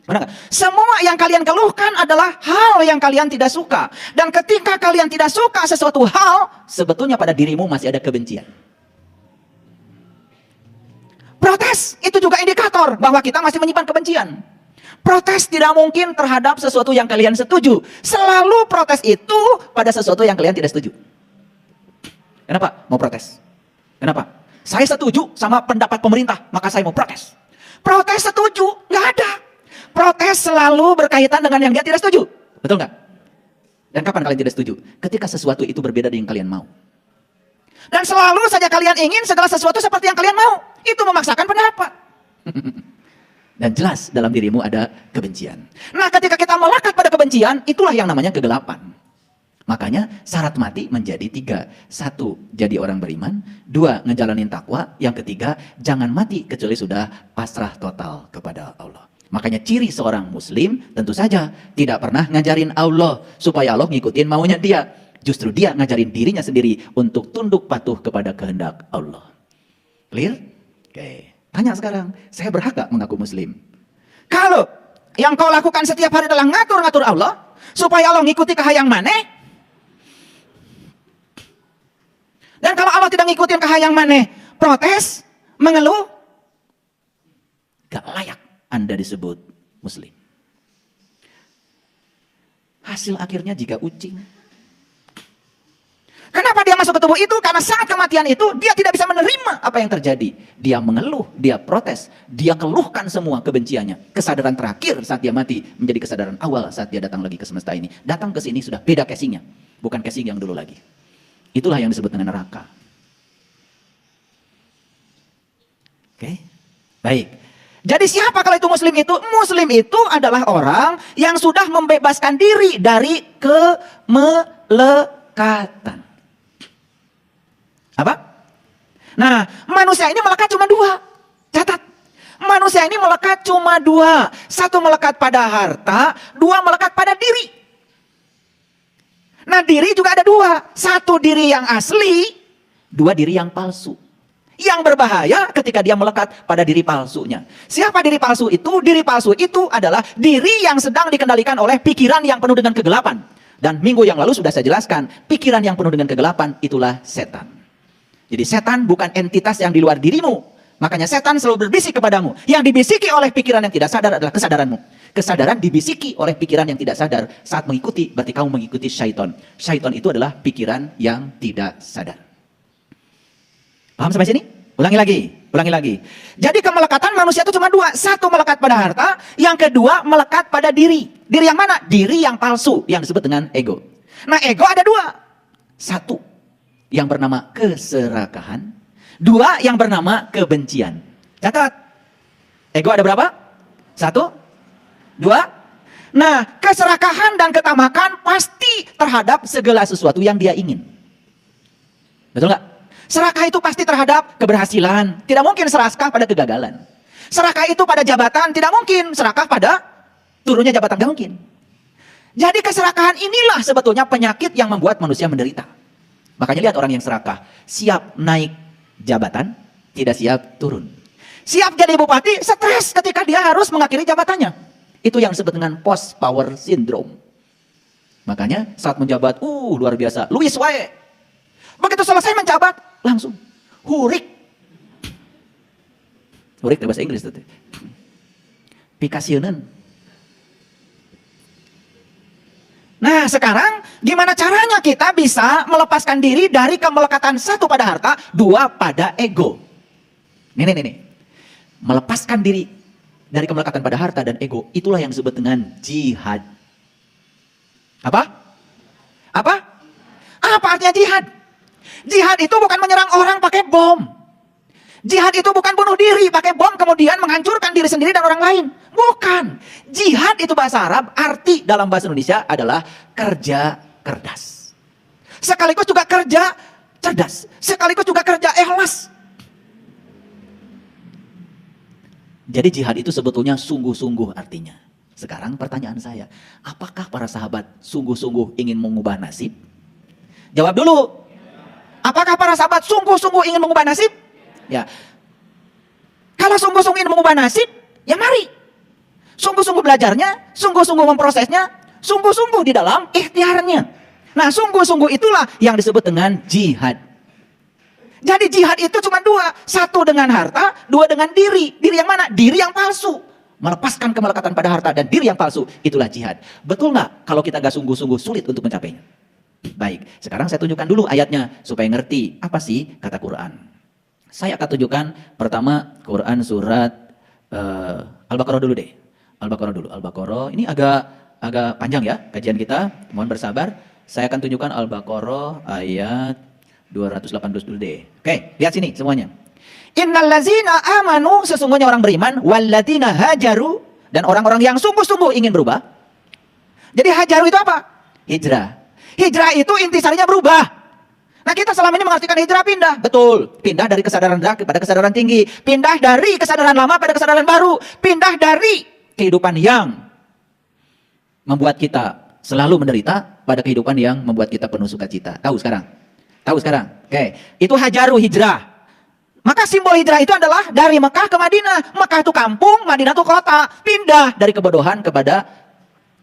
Pernah nggak? Semua yang kalian keluhkan adalah hal yang kalian tidak suka. Dan ketika kalian tidak suka sesuatu hal, sebetulnya pada dirimu masih ada kebencian. Protes itu juga indikator bahwa kita masih menyimpan kebencian. Protes tidak mungkin terhadap sesuatu yang kalian setuju. Selalu protes itu pada sesuatu yang kalian tidak setuju. Kenapa mau protes? Kenapa? Saya setuju sama pendapat pemerintah, maka saya mau protes. Protes setuju, nggak ada. Protes selalu berkaitan dengan yang dia tidak setuju. Betul nggak? Dan kapan kalian tidak setuju? Ketika sesuatu itu berbeda dengan yang kalian mau. Dan selalu saja kalian ingin segala sesuatu seperti yang kalian mau. Itu memaksakan pendapat. Dan jelas dalam dirimu ada kebencian. Nah, ketika kita melekat pada kebencian, itulah yang namanya kegelapan. Makanya syarat mati menjadi 3. 1, jadi orang beriman. 2, ngejalanin takwa. Yang ketiga, jangan mati kecuali sudah pasrah total kepada Allah. Makanya ciri seorang muslim tentu saja tidak pernah ngajarin Allah supaya Allah ngikutin maunya dia. Justru dia ngajarin dirinya sendiri untuk tunduk patuh kepada kehendak Allah. Clear? Oke. Tanya sekarang, saya berhak gak mengaku muslim? Kalau yang kau lakukan setiap hari adalah ngatur-ngatur Allah supaya Allah ngikuti kahayang maneh. Dan kalau Allah tidak ngikutin kahayang maneh, protes, mengeluh, gak layak Anda disebut muslim. Hasil akhirnya jika ucing. Kenapa dia masuk ke tubuh itu? Karena saat kematian itu dia tidak bisa menerima apa yang terjadi. Dia mengeluh, dia protes, dia keluhkan semua kebenciannya. Kesadaran terakhir saat dia mati menjadi kesadaran awal saat dia datang lagi ke semesta ini. Datang ke sini sudah beda casingnya, bukan casing yang dulu lagi. Itulah yang disebut dengan neraka. Oke, baik. Jadi siapa kalau itu muslim itu? Muslim itu adalah orang yang sudah membebaskan diri dari kemelekatan. Apa? Nah, manusia ini melekat cuma 2. Catat. Manusia ini melekat cuma 2. 1 melekat pada harta, 2 melekat pada diri. Nah, diri juga ada 2. 1 diri yang asli, 2 diri yang palsu. Yang berbahaya ketika dia melekat pada diri palsunya. Siapa diri palsu itu? Diri palsu itu adalah diri yang sedang dikendalikan oleh pikiran yang penuh dengan kegelapan. Dan minggu yang lalu sudah saya jelaskan, pikiran yang penuh dengan kegelapan itulah setan. Jadi setan bukan entitas yang di luar dirimu. Makanya setan selalu berbisik kepadamu. Yang dibisiki oleh pikiran yang tidak sadar adalah kesadaranmu. Kesadaran dibisiki oleh pikiran yang tidak sadar. Saat mengikuti, berarti kamu mengikuti syaitan. Syaitan itu adalah pikiran yang tidak sadar. Paham sampai sini? Ulangi lagi. Jadi kemelekatan manusia itu cuma 2. 1 melekat pada harta, yang kedua melekat pada diri. Diri yang mana? Diri yang palsu, yang disebut dengan ego. Nah, ego ada 2. 1 yang bernama keserakahan, 2 yang bernama kebencian. Catat. Ego ada berapa? 1, 2. Nah, keserakahan dan ketamakan pasti terhadap segala sesuatu yang dia ingin. Betul nggak? Serakah itu pasti terhadap keberhasilan. Tidak mungkin serakah pada kegagalan. Serakah itu pada jabatan. Tidak mungkin serakah pada turunnya jabatan. Tidak mungkin. Jadi keserakahan inilah sebetulnya penyakit yang membuat manusia menderita. Makanya lihat orang yang serakah. Siap naik jabatan, tidak siap turun. Siap jadi bupati, stres ketika dia harus mengakhiri jabatannya. Itu yang disebut dengan post power syndrome. Makanya saat menjabat, luar biasa. Luis wae. Begitu selesai menjabat, langsung hurik. Hurik itu bahasa Inggris itu. Pikasieun. Nah, sekarang gimana caranya kita bisa melepaskan diri dari kemelekatan 1 pada harta, 2 pada ego. Nih. Melepaskan diri dari kemelekatan pada harta dan ego, itulah yang disebut dengan jihad. Apa artinya jihad? Jihad itu bukan menyerang orang pakai bom. Jihad itu bukan bunuh diri pakai bom kemudian menghancurkan diri sendiri dan orang lain. Bukan. Jihad itu bahasa Arab, arti dalam bahasa Indonesia adalah kerja cerdas. Sekaligus juga kerja cerdas. Sekaligus juga kerja ikhlas. Jadi jihad itu sebetulnya sungguh-sungguh artinya. Sekarang pertanyaan saya, apakah para sahabat sungguh-sungguh ingin mengubah nasib? Jawab dulu. Apakah para sahabat sungguh-sungguh ingin mengubah nasib? Ya. Kalau sungguh-sungguh ingin mengubah nasib, ya mari. Sungguh-sungguh belajarnya, sungguh-sungguh memprosesnya, sungguh-sungguh di dalam ikhtiarnya. Nah, sungguh-sungguh itulah yang disebut dengan jihad. Jadi jihad itu cuma 2. 1 dengan harta, 2 dengan diri. Diri yang mana? Diri yang palsu. melepaskan kemelekatan pada harta dan diri yang palsu, itulah jihad. Betul nggak? Kalau kita nggak sungguh-sungguh, sulit untuk mencapainya. Baik, sekarang saya tunjukkan dulu ayatnya supaya ngerti apa sih kata Quran. Saya akan tunjukkan pertama Quran surat Al-Baqarah dulu deh. Al-Baqarah dulu. Al-Baqarah ini agak panjang ya kajian kita. Mohon bersabar. Saya akan tunjukkan Al-Baqarah ayat 218 dulu deh. Oke, lihat sini semuanya. Innal ladzina amanu, sesungguhnya orang beriman, walladzina hajaru, dan orang-orang yang sungguh-sungguh ingin berubah. Jadi hajaru itu apa? Hijrah. Hijrah itu intisarinya berubah. Nah, kita selama ini mengartikan hijrah pindah. Betul. Pindah dari kesadaran rendah kepada kesadaran tinggi. Pindah dari kesadaran lama pada kesadaran baru. Pindah dari kehidupan yang membuat kita selalu menderita pada kehidupan yang membuat kita penuh sukacita. Tahu sekarang? Tahu sekarang? Oke. Itu hajaru, hijrah. Maka simbol hijrah itu adalah dari Mekah ke Madinah. Mekah itu kampung, Madinah itu kota. Pindah dari kebodohan kepada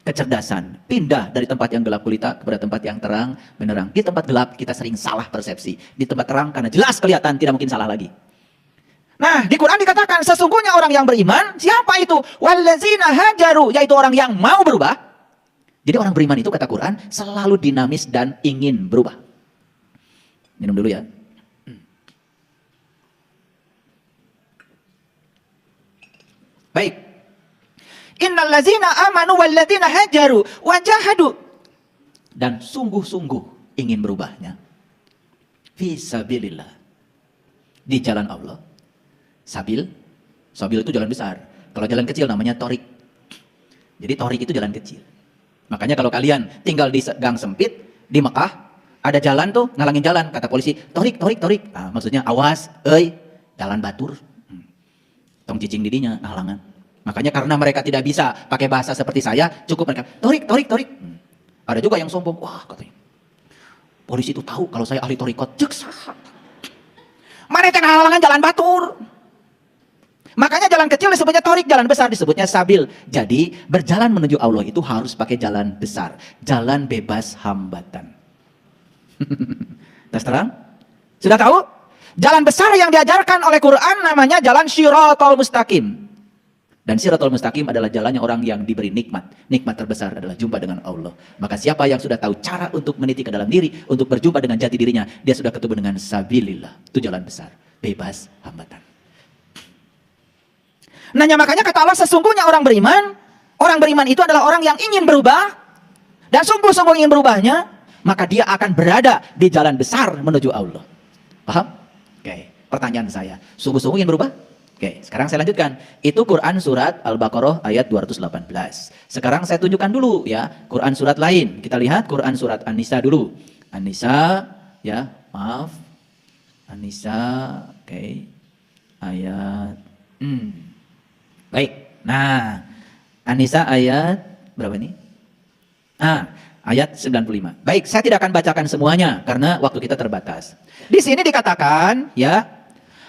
kecerdasan. Pindah dari tempat yang gelap gulita kepada tempat yang terang benderang. Di tempat gelap kita sering salah persepsi. Di tempat terang karena jelas kelihatan tidak mungkin salah lagi. Nah, di Quran dikatakan sesungguhnya orang yang beriman, siapa itu? Wallazina hajaru, yaitu orang yang mau berubah. Jadi orang beriman itu kata Quran selalu dinamis dan ingin berubah. Minum dulu ya. Baik. Innal ladzina amanu walladzina hajaru wajahadu, dan sungguh-sungguh ingin berubahnya. Fisabilillah. Di jalan Allah. Sabil itu jalan besar. Kalau jalan kecil namanya torik. Jadi torik itu jalan kecil. Makanya kalau kalian tinggal di gang sempit di Mekah, ada jalan tuh ngalangin jalan, kata polisi, torik. Nah, maksudnya awas, jalan batur. Tong cicing didinya halangan. Makanya karena mereka tidak bisa pakai bahasa seperti saya, cukup mereka torik. Ada juga yang sombong, wah katanya, polisi itu tahu kalau saya ahli torikot, jeksa. Mana yang halangan jalan batur? Makanya jalan kecil disebutnya torik, jalan besar disebutnya sabil. Jadi berjalan menuju Allah itu harus pakai jalan besar, jalan bebas hambatan. Terang? Sudah tahu? Jalan besar yang diajarkan oleh Quran namanya jalan Shiratal Mustaqim. Dan Shiratal Mustaqim adalah jalannya orang yang diberi nikmat. Nikmat terbesar adalah jumpa dengan Allah. Maka siapa yang sudah tahu cara untuk meniti ke dalam diri, untuk berjumpa dengan jati dirinya, dia sudah ketemu dengan sabilillah. Itu jalan besar, bebas hambatan. Nanya, makanya kata Allah sesungguhnya orang beriman itu adalah orang yang ingin berubah dan sungguh-sungguh ingin berubahnya, maka dia akan berada di jalan besar menuju Allah. Paham? Oke, pertanyaan saya, sungguh-sungguh ingin berubah? Oke, sekarang saya lanjutkan. Itu Quran surat Al-Baqarah ayat 218. Sekarang saya tunjukkan dulu ya, Quran surat lain. Kita lihat Quran surat An-Nisa dulu. An-Nisa, ya, maaf. An-Nisa, oke. Ayat baik. Nah, An-Nisa ayat berapa ini? Ayat 95. Baik, saya tidak akan bacakan semuanya karena waktu kita terbatas. Di sini dikatakan, ya,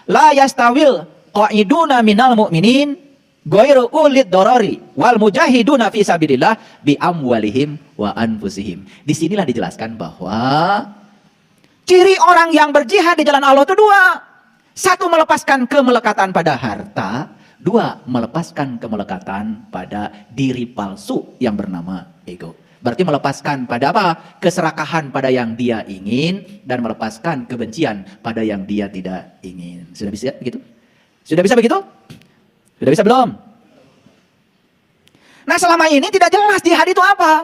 la yastawil qa'iduna minal mu'minin ghairu ulid darari wal mujahiduna fi sabilillah bi amwalihim wa anfusihim. Di sinilah dijelaskan bahwa ciri orang yang berjihad di jalan Allah itu dua. Satu, melepaskan kemelekatan pada harta. Dua, melepaskan kemelekatan pada diri palsu yang bernama ego. Berarti melepaskan pada apa? Keserakahan pada yang dia ingin dan melepaskan kebencian pada yang dia tidak ingin. Sudah bisa begitu? Sudah bisa begitu? Sudah bisa belum? Nah, selama ini tidak jelas jihad itu apa.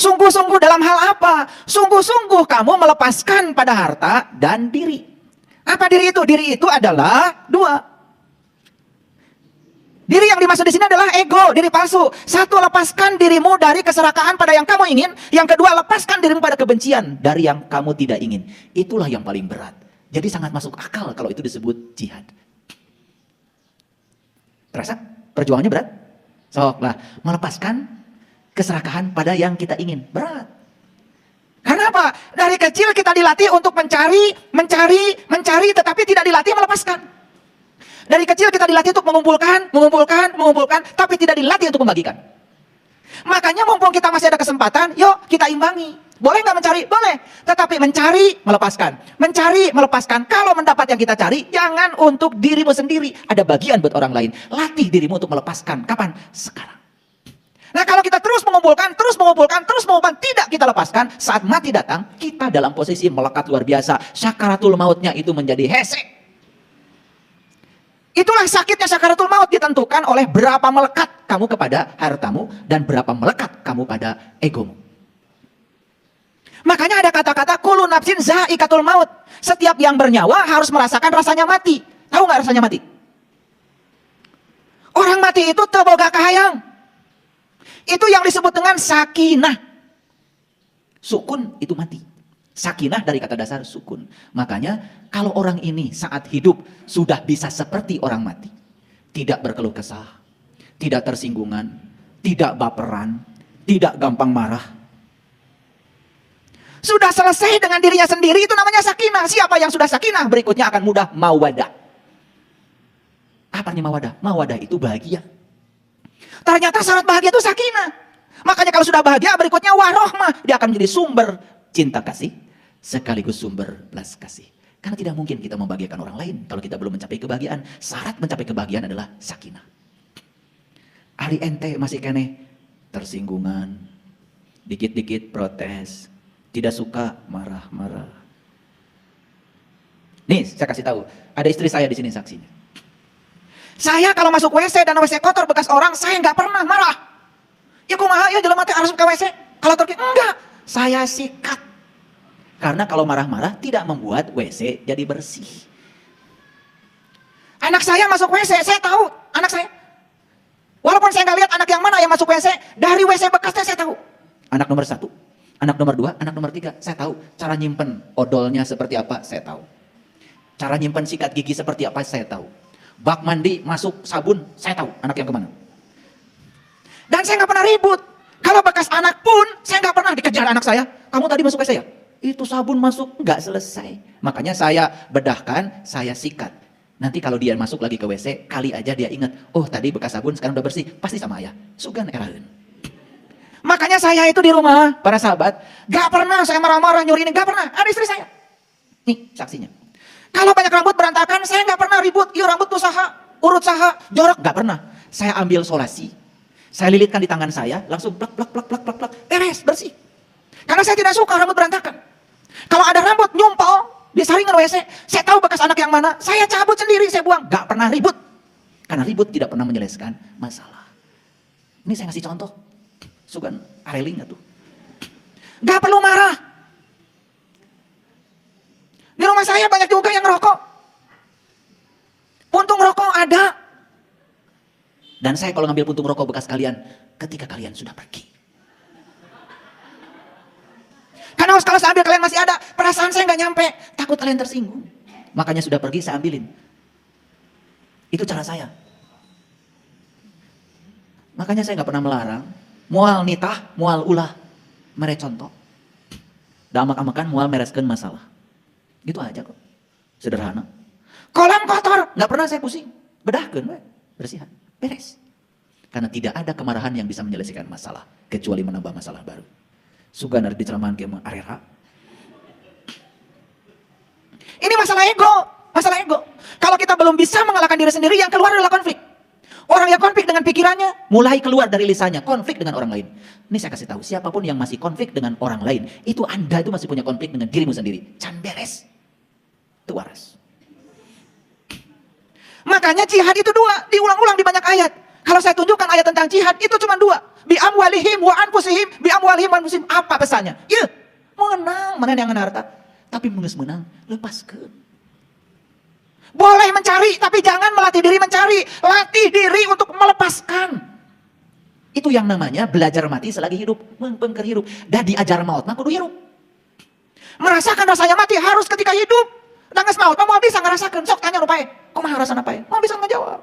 Sungguh-sungguh dalam hal apa? Sungguh-sungguh kamu melepaskan pada harta dan diri. Apa diri itu? Diri itu adalah dua. Diri yang dimaksud di sini adalah ego, diri palsu. Satu, lepaskan dirimu dari keserakahan pada yang kamu ingin. Yang kedua, lepaskan dirimu pada kebencian dari yang kamu tidak ingin. Itulah yang paling berat. Jadi sangat masuk akal kalau itu disebut jihad. Terasa perjuangannya berat? Lah, melepaskan keserakahan pada yang kita ingin. Berat. Karena apa? Dari kecil kita dilatih untuk mencari, tetapi tidak dilatih melepaskan. Dari kecil kita dilatih untuk mengumpulkan, tapi tidak dilatih untuk membagikan. Makanya mumpung kita masih ada kesempatan, yuk kita imbangi. Boleh nggak mencari? Boleh. Tetapi mencari, melepaskan. Mencari, melepaskan. Kalau mendapat yang kita cari, jangan untuk dirimu sendiri. Ada bagian buat orang lain. Latih dirimu untuk melepaskan. Kapan? Sekarang. Nah kalau kita terus mengumpulkan, tidak kita lepaskan, saat mati datang, kita dalam posisi melekat luar biasa. Sakaratul mautnya itu menjadi hese. Itulah sakitnya sakaratul maut, ditentukan oleh berapa melekat kamu kepada hartamu, dan berapa melekat kamu pada egomu. Makanya ada kata-kata kullu nafsin za'iqatul maut. Setiap yang bernyawa harus merasakan rasanya mati. Tahu nggak rasanya mati? Orang mati itu teboga kahayang. Itu yang disebut dengan sakinah. Sukun itu mati. Sakinah dari kata dasar sukun. Makanya kalau orang ini saat hidup sudah bisa seperti orang mati. Tidak berkeluh kesah. Tidak tersinggungan. Tidak baperan. Tidak gampang marah. Sudah selesai dengan dirinya sendiri, itu namanya sakinah. Siapa yang sudah sakinah berikutnya akan mudah mawadah. Apa artinya mawadah? Mawadah itu bahagia. Ternyata syarat bahagia itu sakinah. Makanya kalau sudah bahagia berikutnya warohmah. Dia akan menjadi sumber cinta kasih sekaligus sumber belas kasih. Karena tidak mungkin kita membahagiakan orang lain kalau kita belum mencapai kebahagiaan. Syarat mencapai kebahagiaan adalah sakinah. Ari ente masih kene tersinggungan, dikit-dikit protes, tidak suka marah-marah. Nih saya kasih tahu, ada istri saya di sini saksinya. Saya kalau masuk WC dan WC kotor bekas orang, saya nggak pernah marah. Ya kumaha ya jelema teh harus ke WC. Kalau terkait enggak, saya sikat. Karena kalau marah-marah tidak membuat WC jadi bersih. Anak saya masuk WC, saya tahu anak saya. Walaupun saya nggak lihat anak yang mana yang masuk WC, dari WC bekasnya saya tahu. Anak nomor 1, anak nomor 2, anak nomor 3, saya tahu. Cara nyimpen odolnya seperti apa, saya tahu. Cara nyimpen sikat gigi seperti apa, saya tahu. Bak mandi masuk sabun, saya tahu anak yang kemana. Dan saya nggak pernah ribut. Kalau bekas anak pun, saya nggak pernah dikejar anak saya. Kamu tadi masuk ke saya, itu sabun masuk, nggak selesai. Makanya saya bedahkan, saya sikat. Nanti kalau dia masuk lagi ke WC, kali aja dia ingat, oh tadi bekas sabun sekarang udah bersih, pasti sama ayah. Sugan eraheun. Makanya saya itu di rumah, para sahabat, nggak pernah saya marah-marah nyuri ini, nggak pernah. Ada istri saya. Nih saksinya. Kalau banyak rambut berantakan, saya nggak pernah ribut. Iya rambut tuh saha, urut saha, jorok, nggak pernah. Saya ambil solasi, saya lilitkan di tangan saya, langsung plak plak plak plak plak plak, beres bersih. Karena saya tidak suka rambut berantakan. Kalau ada rambut nyumpal di saringan WC, saya tahu bekas anak yang mana, saya cabut sendiri, saya buang. Nggak pernah ribut, karena ribut tidak pernah menyelesaikan masalah. Ini saya ngasih contoh, sugan areling tuh. Nggak perlu marah. Di rumah saya banyak juga yang ngerokok. Puntung rokok ada. Dan saya kalau ngambil puntung rokok bekas kalian, ketika kalian sudah pergi. Karena kalau saya ambil kalian masih ada, perasaan saya nggak nyampe. Takut kalian tersinggung. Makanya sudah pergi saya ambilin. Itu cara saya. Makanya saya nggak pernah melarang. Mual nitah, mual ulah. Mere contoh. Damak-amakan mual mereskeun masalah. Gitu aja kok. Sederhana. Kolam kotor, nggak pernah saya pusing. Bedahkeun we, bersihan, beres. Karena tidak ada kemarahan yang bisa menyelesaikan masalah kecuali menambah masalah baru. Sugan ada diceramahan ke arera. Ini masalah ego, masalah ego. Kalau kita belum bisa mengalahkan diri sendiri, yang keluar adalah konflik. Orang yang konflik dengan pikirannya, mulai keluar dari lisannya, konflik dengan orang lain. Ini saya kasih tahu, siapapun yang masih konflik dengan orang lain, itu Anda itu masih punya konflik dengan dirimu sendiri. Can beres. Itu waras. Makanya jihad itu 2, diulang-ulang di banyak ayat. Kalau saya tunjukkan ayat tentang jihad, itu cuma 2. Bi amwalihim wa anfusihim, bi amwalihim wa anfusihim. Apa pesannya? Ya, menang, mana yang harta. Tapi menang, lepaskan. Boleh mencari, tapi jangan melatih diri mencari. Latih diri untuk melepaskan. Itu yang namanya belajar mati selagi hidup. Mengpengker hidup. Dan diajar maut, mah kudu hidup. Merasakan rasanya mati harus ketika hidup. Dangas maut, mau bisa ngerasakan. Sok tanya lupain. Kumaha rasana pae? Mau bisa ngejawab.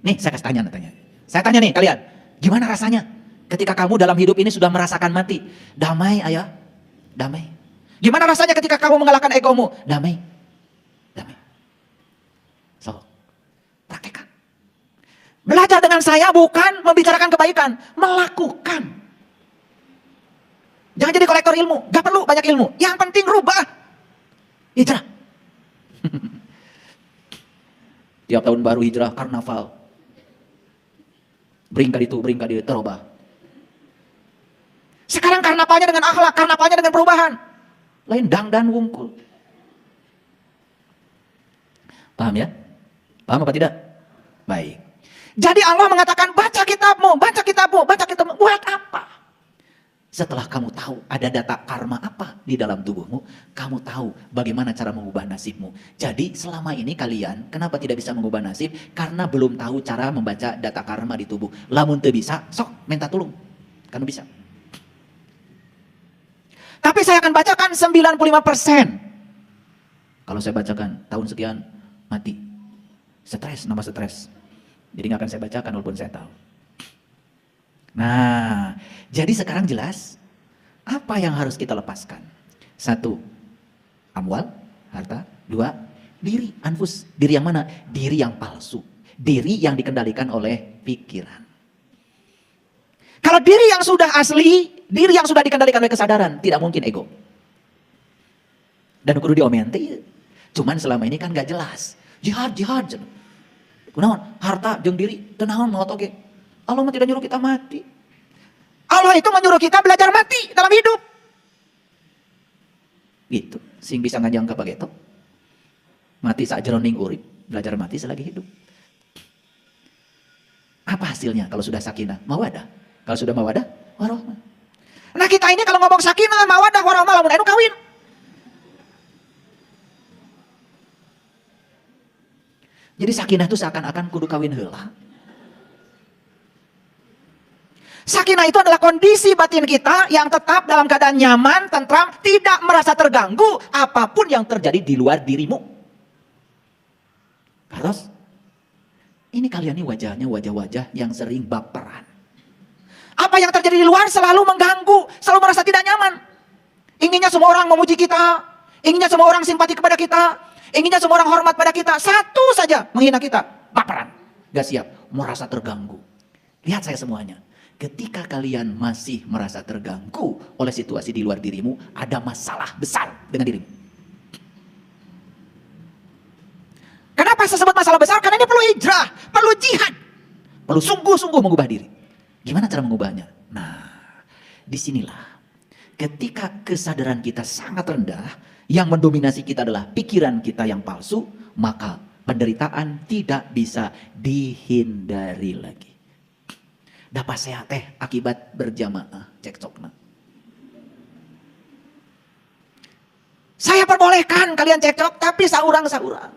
Nih saya kasih tanya. Saya tanya nih kalian. Gimana rasanya ketika kamu dalam hidup ini sudah merasakan mati? Damai ayah. Damai. Gimana rasanya ketika kamu mengalahkan egomu? Damai. Damai. So, praktekkan. Belajar dengan saya bukan membicarakan kebaikan. Melakukan. Jangan jadi kolektor ilmu. Gak perlu banyak ilmu. Yang penting rubah. Hijrah. Tiap tahun baru hijrah, karnaval. Beringkat itu, terubah. Sekarang karnavalnya dengan akhlak, karnavalnya dengan perubahan. Lain dangdan wungkul. Paham ya? Paham apa tidak? Baik. Jadi Allah mengatakan baca kitabmu, baca kitabmu, baca kitabmu. Buat apa? Setelah kamu tahu ada data karma apa di dalam tubuhmu, kamu tahu bagaimana cara mengubah nasibmu. Jadi selama ini kalian kenapa tidak bisa mengubah nasib? Karena belum tahu cara membaca data karma di tubuh. Lamun teu bisa, sok minta tolong. Kamu bisa. Tapi saya akan bacakan 95%. Kalau saya bacakan tahun sekian mati. Stres, nama stres. Jadi nggak akan saya bacakan walaupun saya tahu. Nah, jadi sekarang jelas apa yang harus kita lepaskan. 1, amwal, harta. 2, diri, anfus. Diri yang mana? Diri yang palsu. Diri yang dikendalikan oleh pikiran. Kalau diri yang sudah asli, diri yang sudah dikendalikan oleh kesadaran, tidak mungkin ego. Dan kudu diomente. Cuman selama ini kan gak jelas. Jihad. Kunaon? Harta jeung diri, tenaon maot oge. Allah tidak nyuruh kita mati. Allah itu menyuruh kita belajar mati dalam hidup. Gitu. Sing bisa ngajangka bageto. Mati sajroning urip, belajar mati selagi hidup. Apa hasilnya kalau sudah sakinah? Mawadah. Kalau sudah mawadah, warahmah. Nah kita ini kalau ngomong sakinah, mawadah, warahmah, lamun anu kawin. Jadi sakinah itu seakan-akan kudu kawin heula. Sakinah itu adalah kondisi batin kita yang tetap dalam keadaan nyaman, tentram, tidak merasa terganggu apapun yang terjadi di luar dirimu. Terus, ini kalian ini wajahnya wajah-wajah yang sering baperan. Apa yang terjadi di luar selalu mengganggu, selalu merasa tidak nyaman. Inginnya semua orang memuji kita, inginnya semua orang simpati kepada kita, inginnya semua orang hormat pada kita. Satu saja menghina kita, baperan. Gak siap, merasa terganggu. Lihat saya semuanya. Ketika kalian masih merasa terganggu oleh situasi di luar dirimu, ada masalah besar dengan dirimu. Kenapa saya sebut masalah besar? Karena ini perlu hijrah, perlu jihad, perlu sungguh-sungguh mengubah diri. Gimana cara mengubahnya? Nah, disinilah ketika kesadaran kita sangat rendah, yang mendominasi kita adalah pikiran kita yang palsu, maka penderitaan tidak bisa dihindari lagi. Dapat sehat teh akibat berjamaah cekcokna. Saya perbolehkan kalian cekcok, tapi saurang-saurang.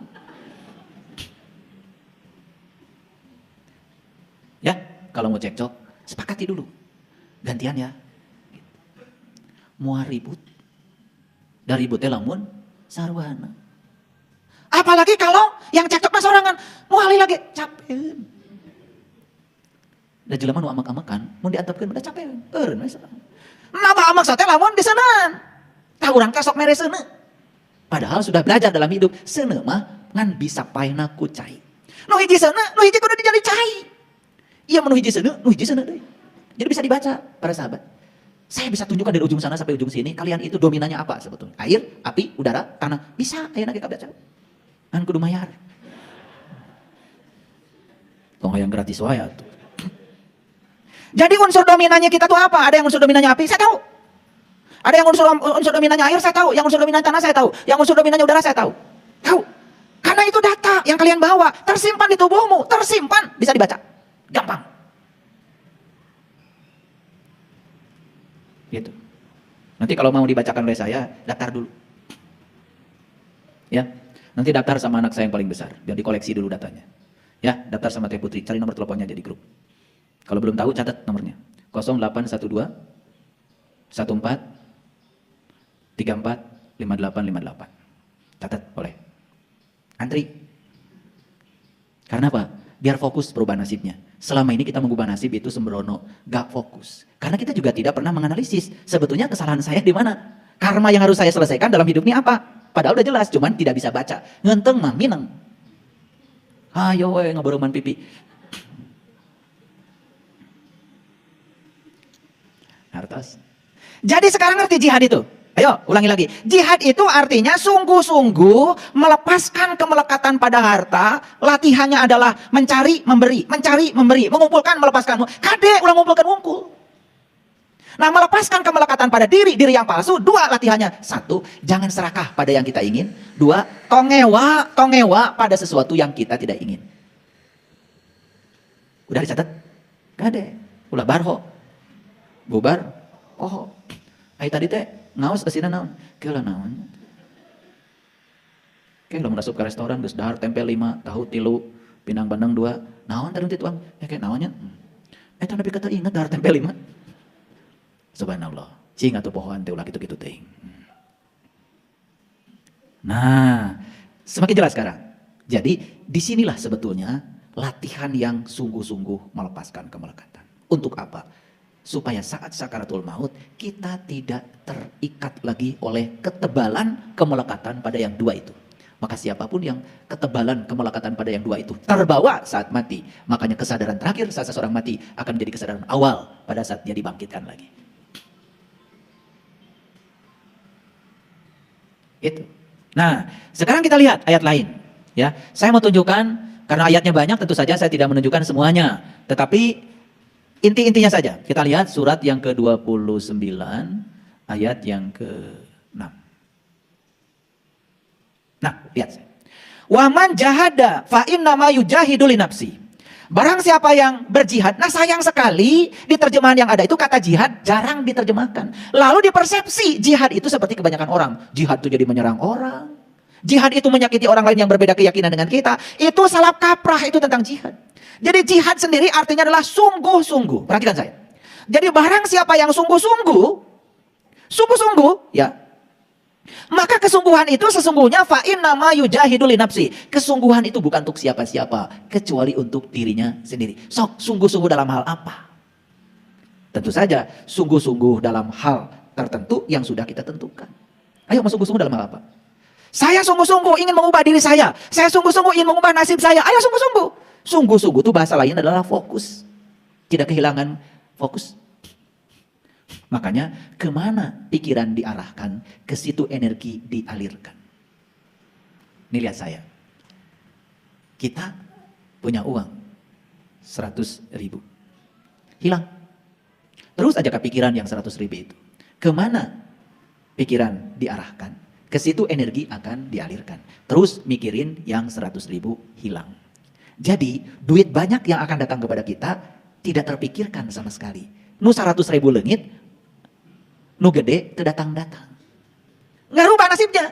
Ya, kalau mau cekcok, sepakati dulu. Gantian ya. Mau ribut. Dari ributnya lamun sarwana. Apalagi kalau yang cekcok mah sorangan, mau alih lagi capek. Da jelema nu amak-amakan mun diantepkeun udah capek. Eureun we sareng. Nama amak sate lamun di sana. Tah urang teh sok mere seuneu. Padahal sudah belajar dalam hidup, seuneu mah ngan bisa paena ku cai. Nu hiji seuneu, nu hiji kudu dijadi cai. Iya nu hiji seuneu, nu hiji seuneu deui. Jadi bisa dibaca para sahabat. Saya bisa tunjukkan dari ujung sana sampai ujung sini, kalian itu dominannya apa sebetulnya? Air, api, udara, tanah. Bisa ayeuna ge kabaca. Ngan kudu mayar. Tong hayang gratis wae atuh. Jadi unsur dominannya kita tuh apa? Ada yang unsur dominannya api, saya tahu. Ada yang unsur dominannya air, saya tahu. Yang unsur dominan tanah, saya tahu. Yang unsur dominannya udara, saya tahu. Tahu. Karena itu data yang kalian bawa, tersimpan di tubuhmu, tersimpan, bisa dibaca. Gampang. Gitu. Nanti kalau mau dibacakan oleh saya, daftar dulu. Ya. Nanti daftar sama anak saya yang paling besar, biar dikoleksi dulu datanya. Ya, daftar sama Teh Putri, cari nomor teleponnya jadi grup. Kalau belum tahu catat nomornya. 0812 14 34 5858. Catat boleh. Antri. Karena apa? Biar fokus perubahan nasibnya. Selama ini kita mengubah nasib itu sembrono, gak fokus. Karena kita juga tidak pernah menganalisis sebetulnya kesalahan saya di mana. Karma yang harus saya selesaikan dalam hidup ini apa? Padahal udah jelas, cuman tidak bisa baca. Ngenteng mah mineng. Ayo we ngabaruman pipi. Hartos. Jadi sekarang ngerti jihad itu? Ayo, ulangi lagi. Jihad itu artinya sungguh-sungguh melepaskan kemelekatan pada harta. Latihannya adalah mencari, memberi, mengumpulkan, melepaskan. Kade, ulang ngumpulkan, ngumpul. Nah, melepaskan kemelekatan pada diri yang palsu. 2 latihannya. 1, jangan serakah pada yang kita ingin. 2, tongewa pada sesuatu yang kita tidak ingin. Udah dicatat? Kade, ulah barho, bubar, oh. Ay tadi teh ngaos asina naon? Keula naon? Kayak udah merasup ke restoran geus dahar tempe 5, tahu 3, pinang bandeng 2. Naon tadi teh tuang? Ya kayak naonnya? Eta nepi kata ingat dahar tempe 5. Subhanallah. Cing atuh pohon teh ulah kitu-kitu teuing. Nah, semakin jelas sekarang. Jadi disinilah sebetulnya latihan yang sungguh-sungguh melepaskan kemelekatan. Untuk apa? Supaya saat sakaratul maut kita tidak terikat lagi oleh ketebalan kemelekatan pada yang 2 itu. Maka siapapun yang ketebalan kemelekatan pada yang 2 itu terbawa saat mati, makanya kesadaran terakhir saat seseorang mati akan menjadi kesadaran awal pada saat dia dibangkitkan lagi. Itu. Nah, sekarang kita lihat ayat lain. Ya, saya mau tunjukkan karena ayatnya banyak, tentu saja saya tidak menunjukkan semuanya. Tetapi inti-intinya saja. Kita lihat surat yang ke-29, ayat yang ke-6. Nah, lihat. Waman jahada fa innama yujahidu li nafsi. Barang siapa yang berjihad, nah sayang sekali di terjemahan yang ada itu kata jihad jarang diterjemahkan. Lalu dipersepsi jihad itu seperti kebanyakan orang. Jihad itu jadi menyerang orang. Jihad itu menyakiti orang lain yang berbeda keyakinan dengan kita. Itu salah kaprah itu tentang jihad. Jadi jihad sendiri artinya adalah sungguh-sungguh. Perhatikan saya. Jadi barang siapa yang sungguh-sungguh, ya, maka kesungguhan itu sesungguhnya fa innama yujahidu li nafsi. Kesungguhan itu bukan untuk siapa-siapa, kecuali untuk dirinya sendiri. Sok, sungguh-sungguh dalam hal apa? Tentu saja, sungguh-sungguh dalam hal tertentu yang sudah kita tentukan. Ayo, sungguh-sungguh dalam hal apa? Saya sungguh-sungguh ingin mengubah diri saya. Saya sungguh-sungguh ingin mengubah nasib saya. Ayo sungguh-sungguh. Sungguh-sungguh itu bahasa lain adalah fokus. Tidak kehilangan fokus. Makanya kemana pikiran diarahkan, ke situ energi dialirkan. Ini lihat saya. Kita punya uang 100.000. Hilang. Terus aja kepikiran yang 100.000 itu. Kemana pikiran diarahkan, ke situ energi akan dialirkan. Terus mikirin yang 100.000 hilang. Jadi duit banyak yang akan datang kepada kita tidak terpikirkan sama sekali. Nu 100.000 leungit, nu gede teu datang-datang. Ngarubah nasibnya.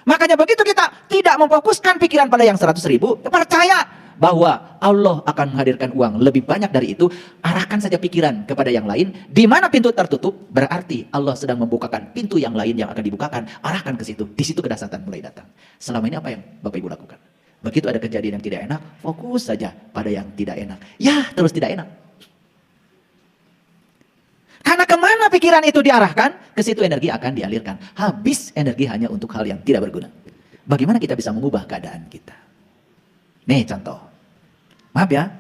Makanya begitu kita tidak memfokuskan pikiran pada yang 100.000, percaya bahwa Allah akan menghadirkan uang lebih banyak dari itu. Arahkan saja pikiran kepada yang lain. Di mana pintu tertutup, berarti Allah sedang membukakan pintu yang lain yang akan dibukakan. Arahkan ke situ. Di situ kedahsyatan mulai datang. Selama ini apa yang Bapak Ibu lakukan? Begitu ada kejadian yang tidak enak, fokus saja pada yang tidak enak. Ya, terus tidak enak. Karena kemana pikiran itu diarahkan, ke situ energi akan dialirkan. Habis energi hanya untuk hal yang tidak berguna. Bagaimana kita bisa mengubah keadaan kita? Nih contoh. Maaf ya,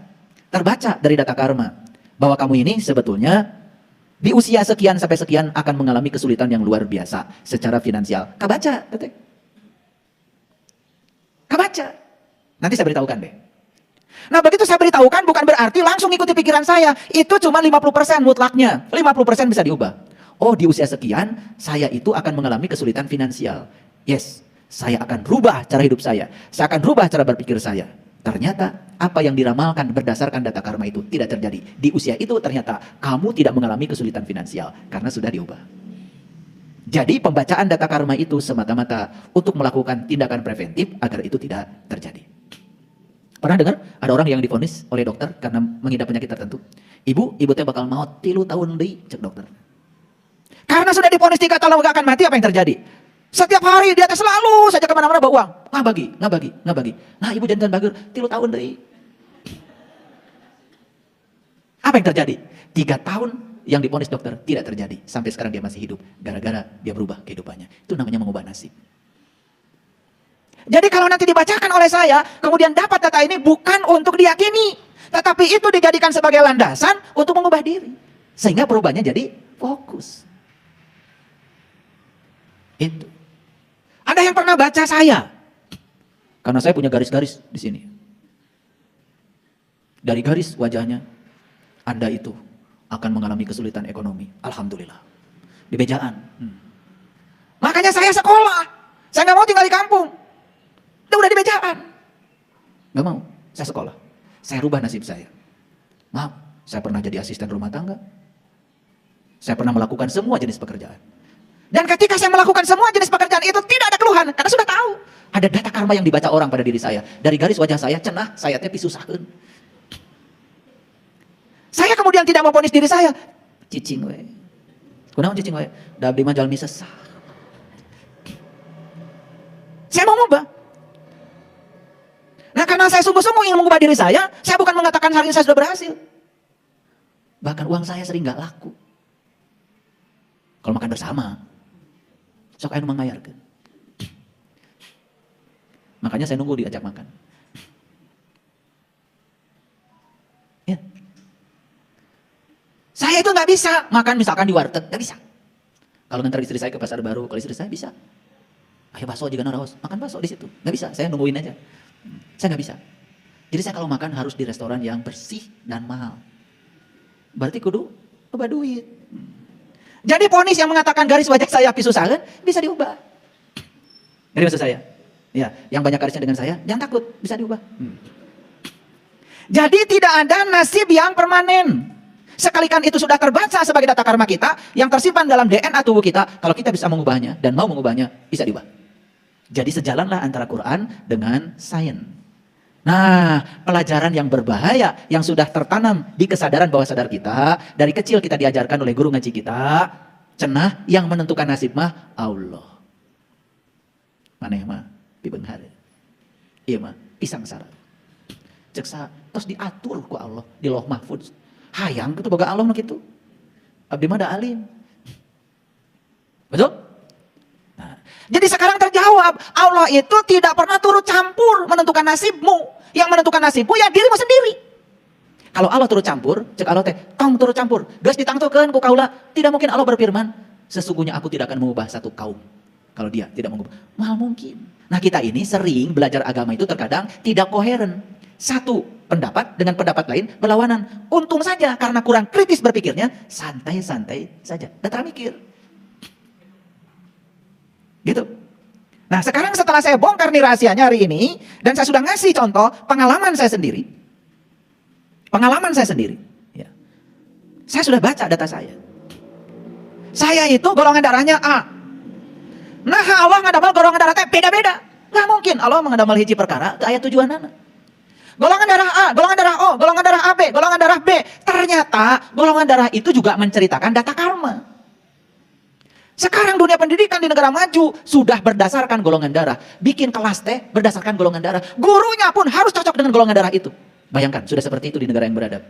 terbaca dari data karma bahwa kamu ini sebetulnya di usia sekian sampai sekian akan mengalami kesulitan yang luar biasa secara finansial. Kabaca, teteh. Kabaca. Nanti saya beritahukan deh. Nah begitu saya beritahukan bukan berarti langsung ikuti pikiran saya. Itu cuma 50% mutlaknya. 50% bisa diubah. Oh di usia sekian saya itu akan mengalami kesulitan finansial. Yes, saya akan rubah cara hidup saya. Saya akan rubah cara berpikir saya. Ternyata apa yang diramalkan berdasarkan data karma itu tidak terjadi. Di usia itu ternyata kamu tidak mengalami kesulitan finansial karena sudah diubah. Jadi pembacaan data karma itu semata-mata untuk melakukan tindakan preventif agar itu tidak terjadi. Pernah dengar ada orang yang divonis oleh dokter karena mengidap penyakit tertentu? Ibu teh bakal maut 3 tahun deui, cek dokter. Karena sudah divonis 3 tahun gak akan mati, apa yang terjadi? Setiap hari dia teh selalu saja kemana-mana bawa uang. Nggak bagi. Nah ibu jantan bager 3 tahun deui. Apa yang terjadi? 3 tahun yang divonis dokter tidak terjadi. Sampai sekarang dia masih hidup. Gara-gara dia berubah kehidupannya. Itu namanya mengubah nasib. Jadi kalau nanti dibacakan oleh saya, kemudian dapat data ini bukan untuk diyakini. Tetapi itu dijadikan sebagai landasan untuk mengubah diri. Sehingga perubahannya jadi fokus. Itu. Ada yang pernah baca saya? Karena saya punya garis-garis di sini. Dari garis wajahnya, Anda itu akan mengalami kesulitan ekonomi. Alhamdulillah. Di bejaan. Makanya saya sekolah. Saya nggak mau tinggal di kampung. Udah di bejaan. Nggak mau. Saya sekolah. Saya rubah nasib saya. Maaf, saya pernah jadi asisten rumah tangga. Saya pernah melakukan semua jenis pekerjaan. Dan ketika saya melakukan semua jenis pekerjaan itu tidak ada keluhan. Karena sudah tahu. Ada data karma yang dibaca orang pada diri saya. Dari garis wajah saya, cenah, saya teh pisusahkeun. Saya kemudian tidak memvonis diri saya. Cicing we. Kunaon cicing we? Da abdi mah jalmi sesah. Saya mau ngubah. Nah karena saya sungguh-sungguh ingin mengubah diri saya bukan mengatakan hari ini saya sudah berhasil. Bahkan uang saya sering gak laku. Kalau makan bersama, sok aya nu mangayarkeun. Makanya saya nunggu diajak makan. Ya. Saya itu nggak bisa makan misalkan di warteg, nggak bisa. Kalau ngantar istri saya ke pasar baru, kalau istri saya bisa. Ayo bakso juga naros, makan bakso di situ. Nggak bisa, saya nungguin aja. Saya nggak bisa. Jadi saya kalau makan harus di restoran yang bersih dan mahal. Berarti kudu ubah duit. Jadi vonis yang mengatakan garis wajah saya pisusahkeun bisa diubah. Jadi maksud saya, ya, yang banyak garisnya dengan saya, jangan takut, bisa diubah. Jadi tidak ada nasib yang permanen. Sekalikan itu sudah terbaca sebagai data karma kita, yang tersimpan dalam DNA tubuh kita, kalau kita bisa mengubahnya dan mau mengubahnya, bisa diubah. Jadi sejalanlah antara Quran dengan sains. Nah, pelajaran yang berbahaya yang sudah tertanam di kesadaran bawah sadar kita, dari kecil kita diajarkan oleh guru ngaji kita, cenah yang menentukan nasib mah Allah. Maneh mah pibeunghar. Ieu mah pisang sara. Ceksa terus diatur ku Allah di Lauh Mahfuz. Hayang kitu boga Allah nu kitu. Abdi mah da alim. Betul? Nah, jadi sekarang terjawab, Allah itu tidak pernah turut campur menentukan nasibmu. Yang menentukan nasibmu ya dirimu sendiri. Kalau Allah turut campur, cek Allah teh, tong turut campur. Geus ditangtukeun ku kaula, tidak mungkin Allah berfirman, sesungguhnya aku tidak akan mengubah satu kaum. Kalau dia tidak mengubah, mahal mungkin. Nah kita ini sering belajar agama itu terkadang tidak koheren. Satu pendapat dengan pendapat lain berlawanan. Untung saja karena kurang kritis berpikirnya, santai-santai saja. Dan mikir. Gitu. Nah sekarang setelah saya bongkar nih rahasianya hari ini, dan saya sudah ngasih contoh pengalaman saya sendiri. Pengalaman saya sendiri. Ya. Saya sudah baca data saya. Saya itu golongan darahnya A. Nah Allah ngadamel golongan darah teh beda-beda. Nggak mungkin Allah mengadamel hiji perkara ke ayat tujuanana. Golongan darah A, golongan darah O, golongan darah AB, golongan darah B. Ternyata golongan darah itu juga menceritakan data karma. Sekarang dunia pendidikan di negara maju sudah berdasarkan golongan darah. Bikin kelas teh berdasarkan golongan darah. Gurunya pun harus cocok dengan golongan darah itu. Bayangkan, sudah seperti itu di negara yang beradab.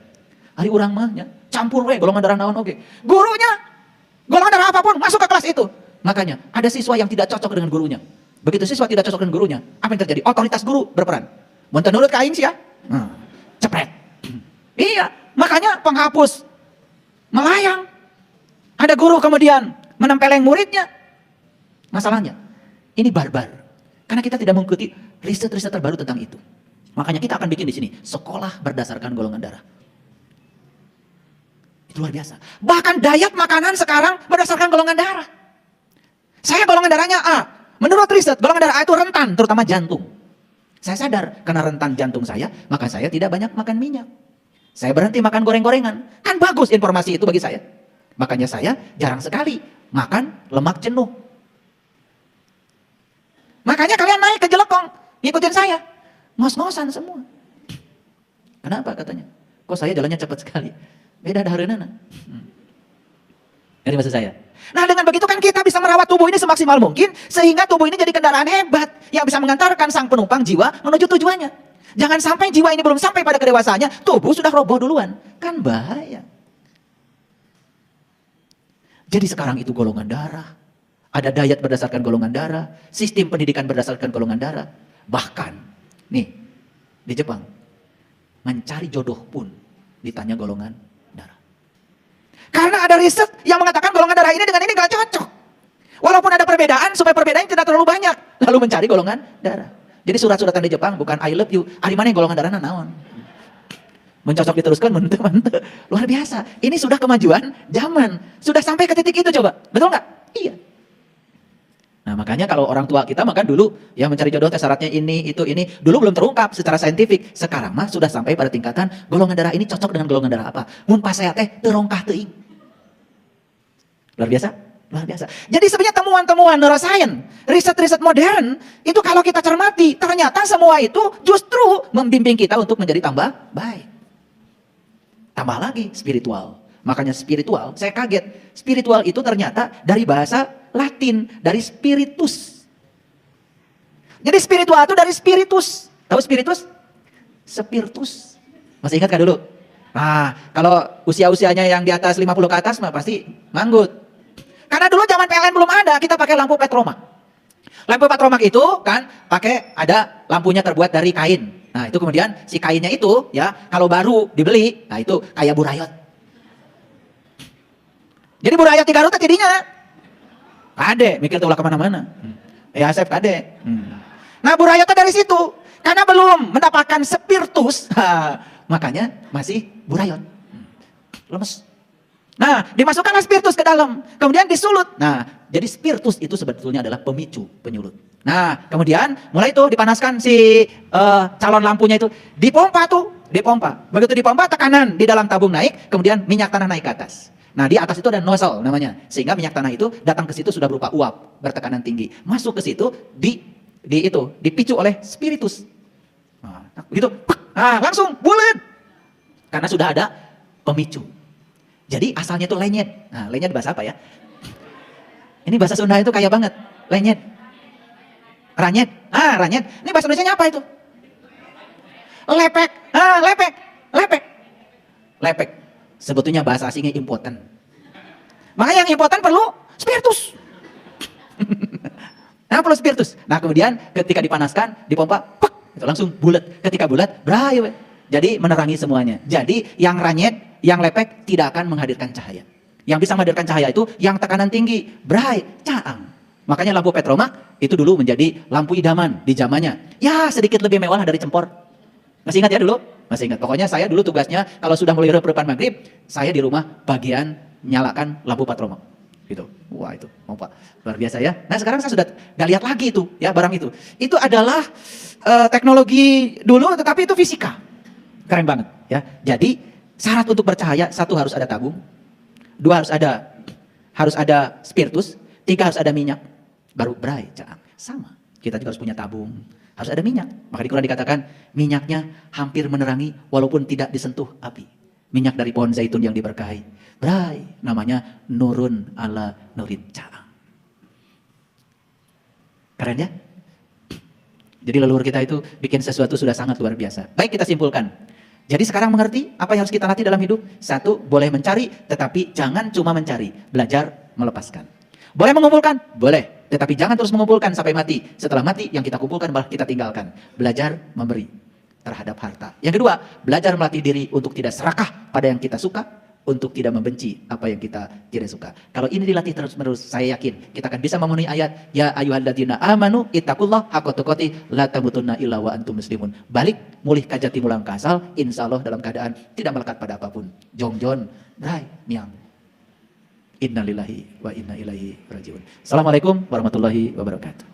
Hari urang mahnya campur we golongan darah naon oge. Gurunya golongan darah apapun masuk ke kelas itu. Makanya ada siswa yang tidak cocok dengan gurunya. Begitu siswa tidak cocok dengan gurunya, apa yang terjadi? Otoritas guru berperan. Mun teu nurut ka aing sia, cepret. Iya, makanya penghapus melayang. Ada guru kemudian menempeleng muridnya. Masalahnya, ini barbar. Karena kita tidak mengikuti riset-riset terbaru tentang itu. Makanya kita akan bikin di sini sekolah berdasarkan golongan darah. Itu luar biasa. Bahkan diet makanan sekarang berdasarkan golongan darah. Saya golongan darahnya A. Menurut riset, golongan darah A itu rentan, terutama jantung. Saya sadar, karena rentan jantung saya, maka saya tidak banyak makan minyak. Saya berhenti makan goreng-gorengan. Kan bagus informasi itu bagi saya. Makanya saya jarang sekali makan lemak jenuh. Makanya kalian naik ke Jelekong, ngikutin saya. Ngos-ngosan semua. Kenapa katanya? Kok saya jalannya cepat sekali? Beda dahareunana. Jadi maksud saya. Nah dengan begitu kan kita bisa merawat tubuh ini semaksimal mungkin, sehingga tubuh ini jadi kendaraan hebat yang bisa mengantarkan sang penumpang jiwa menuju tujuannya. Jangan sampai jiwa ini belum sampai pada kedewasaannya, tubuh sudah roboh duluan. Kan bahaya. Jadi sekarang itu golongan darah. Ada diet berdasarkan golongan darah. Sistem pendidikan berdasarkan golongan darah. Bahkan, nih, di Jepang, mencari jodoh pun ditanya golongan darah. Karena ada riset yang mengatakan golongan darah ini dengan ini gak cocok. Walaupun ada perbedaan, supaya perbedaan tidak terlalu banyak. Lalu mencari golongan darah. Jadi surat-suratan di Jepang bukan I love you. Hari mana yang golongan darahnya naon. Mencocok diteruskan, mente-mente. Luar biasa. Ini sudah kemajuan zaman. Sudah sampai ke titik itu coba. Betul nggak? Iya. Nah makanya kalau orang tua kita makan dulu ya mencari jodoh syaratnya ini, itu, ini. Dulu belum terungkap secara saintifik. Sekarang mah sudah sampai pada tingkatan golongan darah ini cocok dengan golongan darah apa. Mun pas saya teh terongkah teuing. Luar biasa? Luar biasa. Jadi sebenarnya temuan-temuan neuroscience, riset-riset modern, itu kalau kita cermati, ternyata semua itu justru membimbing kita untuk menjadi tambah baik. Tambah lagi spiritual. Makanya spiritual, saya kaget. Spiritual itu ternyata dari bahasa Latin, dari spiritus. Jadi spiritual itu dari spiritus. Tahu spiritus? Spiritus. Masih ingat kan dulu? Nah, kalau usia-usianya yang di atas 50 ke atas mah pasti manggut. Karena dulu zaman PLN belum ada, kita pakai lampu petromak. Lampu petromak itu kan pakai ada lampunya terbuat dari kain. Nah, itu kemudian si kainnya itu ya kalau baru dibeli, nah itu kayak burayot. Jadi burayot di Garut jadinya kade, mikir tuh lah kemana-mana. Ya Asep kade. Nah burayotnya dari situ, karena belum mendapatkan spiritus, makanya masih burayot. Lemes. Nah, dimasukkanlah spiritus ke dalam, kemudian disulut. Nah, jadi spiritus itu sebetulnya adalah pemicu, penyulut. Nah, kemudian mulai itu dipanaskan si calon lampunya itu, dipompa tuh, dipompa. Begitu dipompa, tekanan di dalam tabung naik, kemudian minyak tanah naik ke atas. Nah, di atas itu ada nozzle namanya, sehingga minyak tanah itu datang ke situ sudah berupa uap bertekanan tinggi, masuk ke situ dipicu oleh spiritus. Nah, begitu, langsung bulat, karena sudah ada pemicu. Jadi asalnya itu lenyet. Nah, lenyet bahasa apa ya? Ini bahasa Sunda itu kaya banget. Lenyet. Ranyet. Ranyet. Ini bahasa Indonesianya apa itu? Lepek. Lepek. Lepek. Lepek. Sebetulnya bahasa asingnya impoten. Makanya yang impoten perlu spiritus. Nah, perlu spiritus. Nah, kemudian ketika dipanaskan, dipompa, itu langsung bulat. Ketika bulat, brai. Jadi menerangi semuanya. Jadi yang ranyet, yang lepek tidak akan menghadirkan cahaya. Yang bisa menghadirkan cahaya itu yang tekanan tinggi, bright, caang. Makanya lampu petromak itu dulu menjadi lampu idaman di zamannya. Ya sedikit lebih mewah dari cempor. Masih ingat ya dulu? Masih ingat. Pokoknya saya dulu tugasnya kalau sudah mulai repan maghrib, saya di rumah bagian nyalakan lampu petromak. Gitu. Wah itu, luar biasa ya. Nah sekarang saya sudah gak lihat lagi itu ya barang itu. Itu adalah teknologi dulu, tetapi itu fisika. Keren banget ya. Jadi syarat untuk bercahaya, satu harus ada tabung, dua harus ada spiritus, tiga harus ada minyak, baru bright, caang. Sama, kita juga harus punya tabung, harus ada minyak. Maka di Quran dikatakan minyaknya hampir menerangi walaupun tidak disentuh api. Minyak dari pohon zaitun yang diberkahi, bright, namanya nurun ala nurin, caang. Keren ya? Jadi leluhur kita itu bikin sesuatu sudah sangat luar biasa. Baik, kita simpulkan. Jadi sekarang mengerti apa yang harus kita latih dalam hidup? Satu, boleh mencari, tetapi jangan cuma mencari. Belajar melepaskan. Boleh mengumpulkan? Boleh. Tetapi jangan terus mengumpulkan sampai mati. Setelah mati, yang kita kumpulkan malah kita tinggalkan. Belajar memberi terhadap harta. Yang kedua, belajar melatih diri untuk tidak serakah pada yang kita suka, untuk tidak membenci apa yang kita tidak suka. Kalau ini dilatih terus-menerus, saya yakin kita akan bisa memenuhi ayat ya ayyuhalladzina amanu ittaqullah haqqa tuqatih la tamutunna illa wa antum muslimun. Balik mulih ka jati mulang kasal, insyaallah dalam keadaan tidak melekat pada apapun. Jongjon, brai, miang. Innalillahi wa inna ilaihi rajiun. Assalamualaikum warahmatullahi wabarakatuh.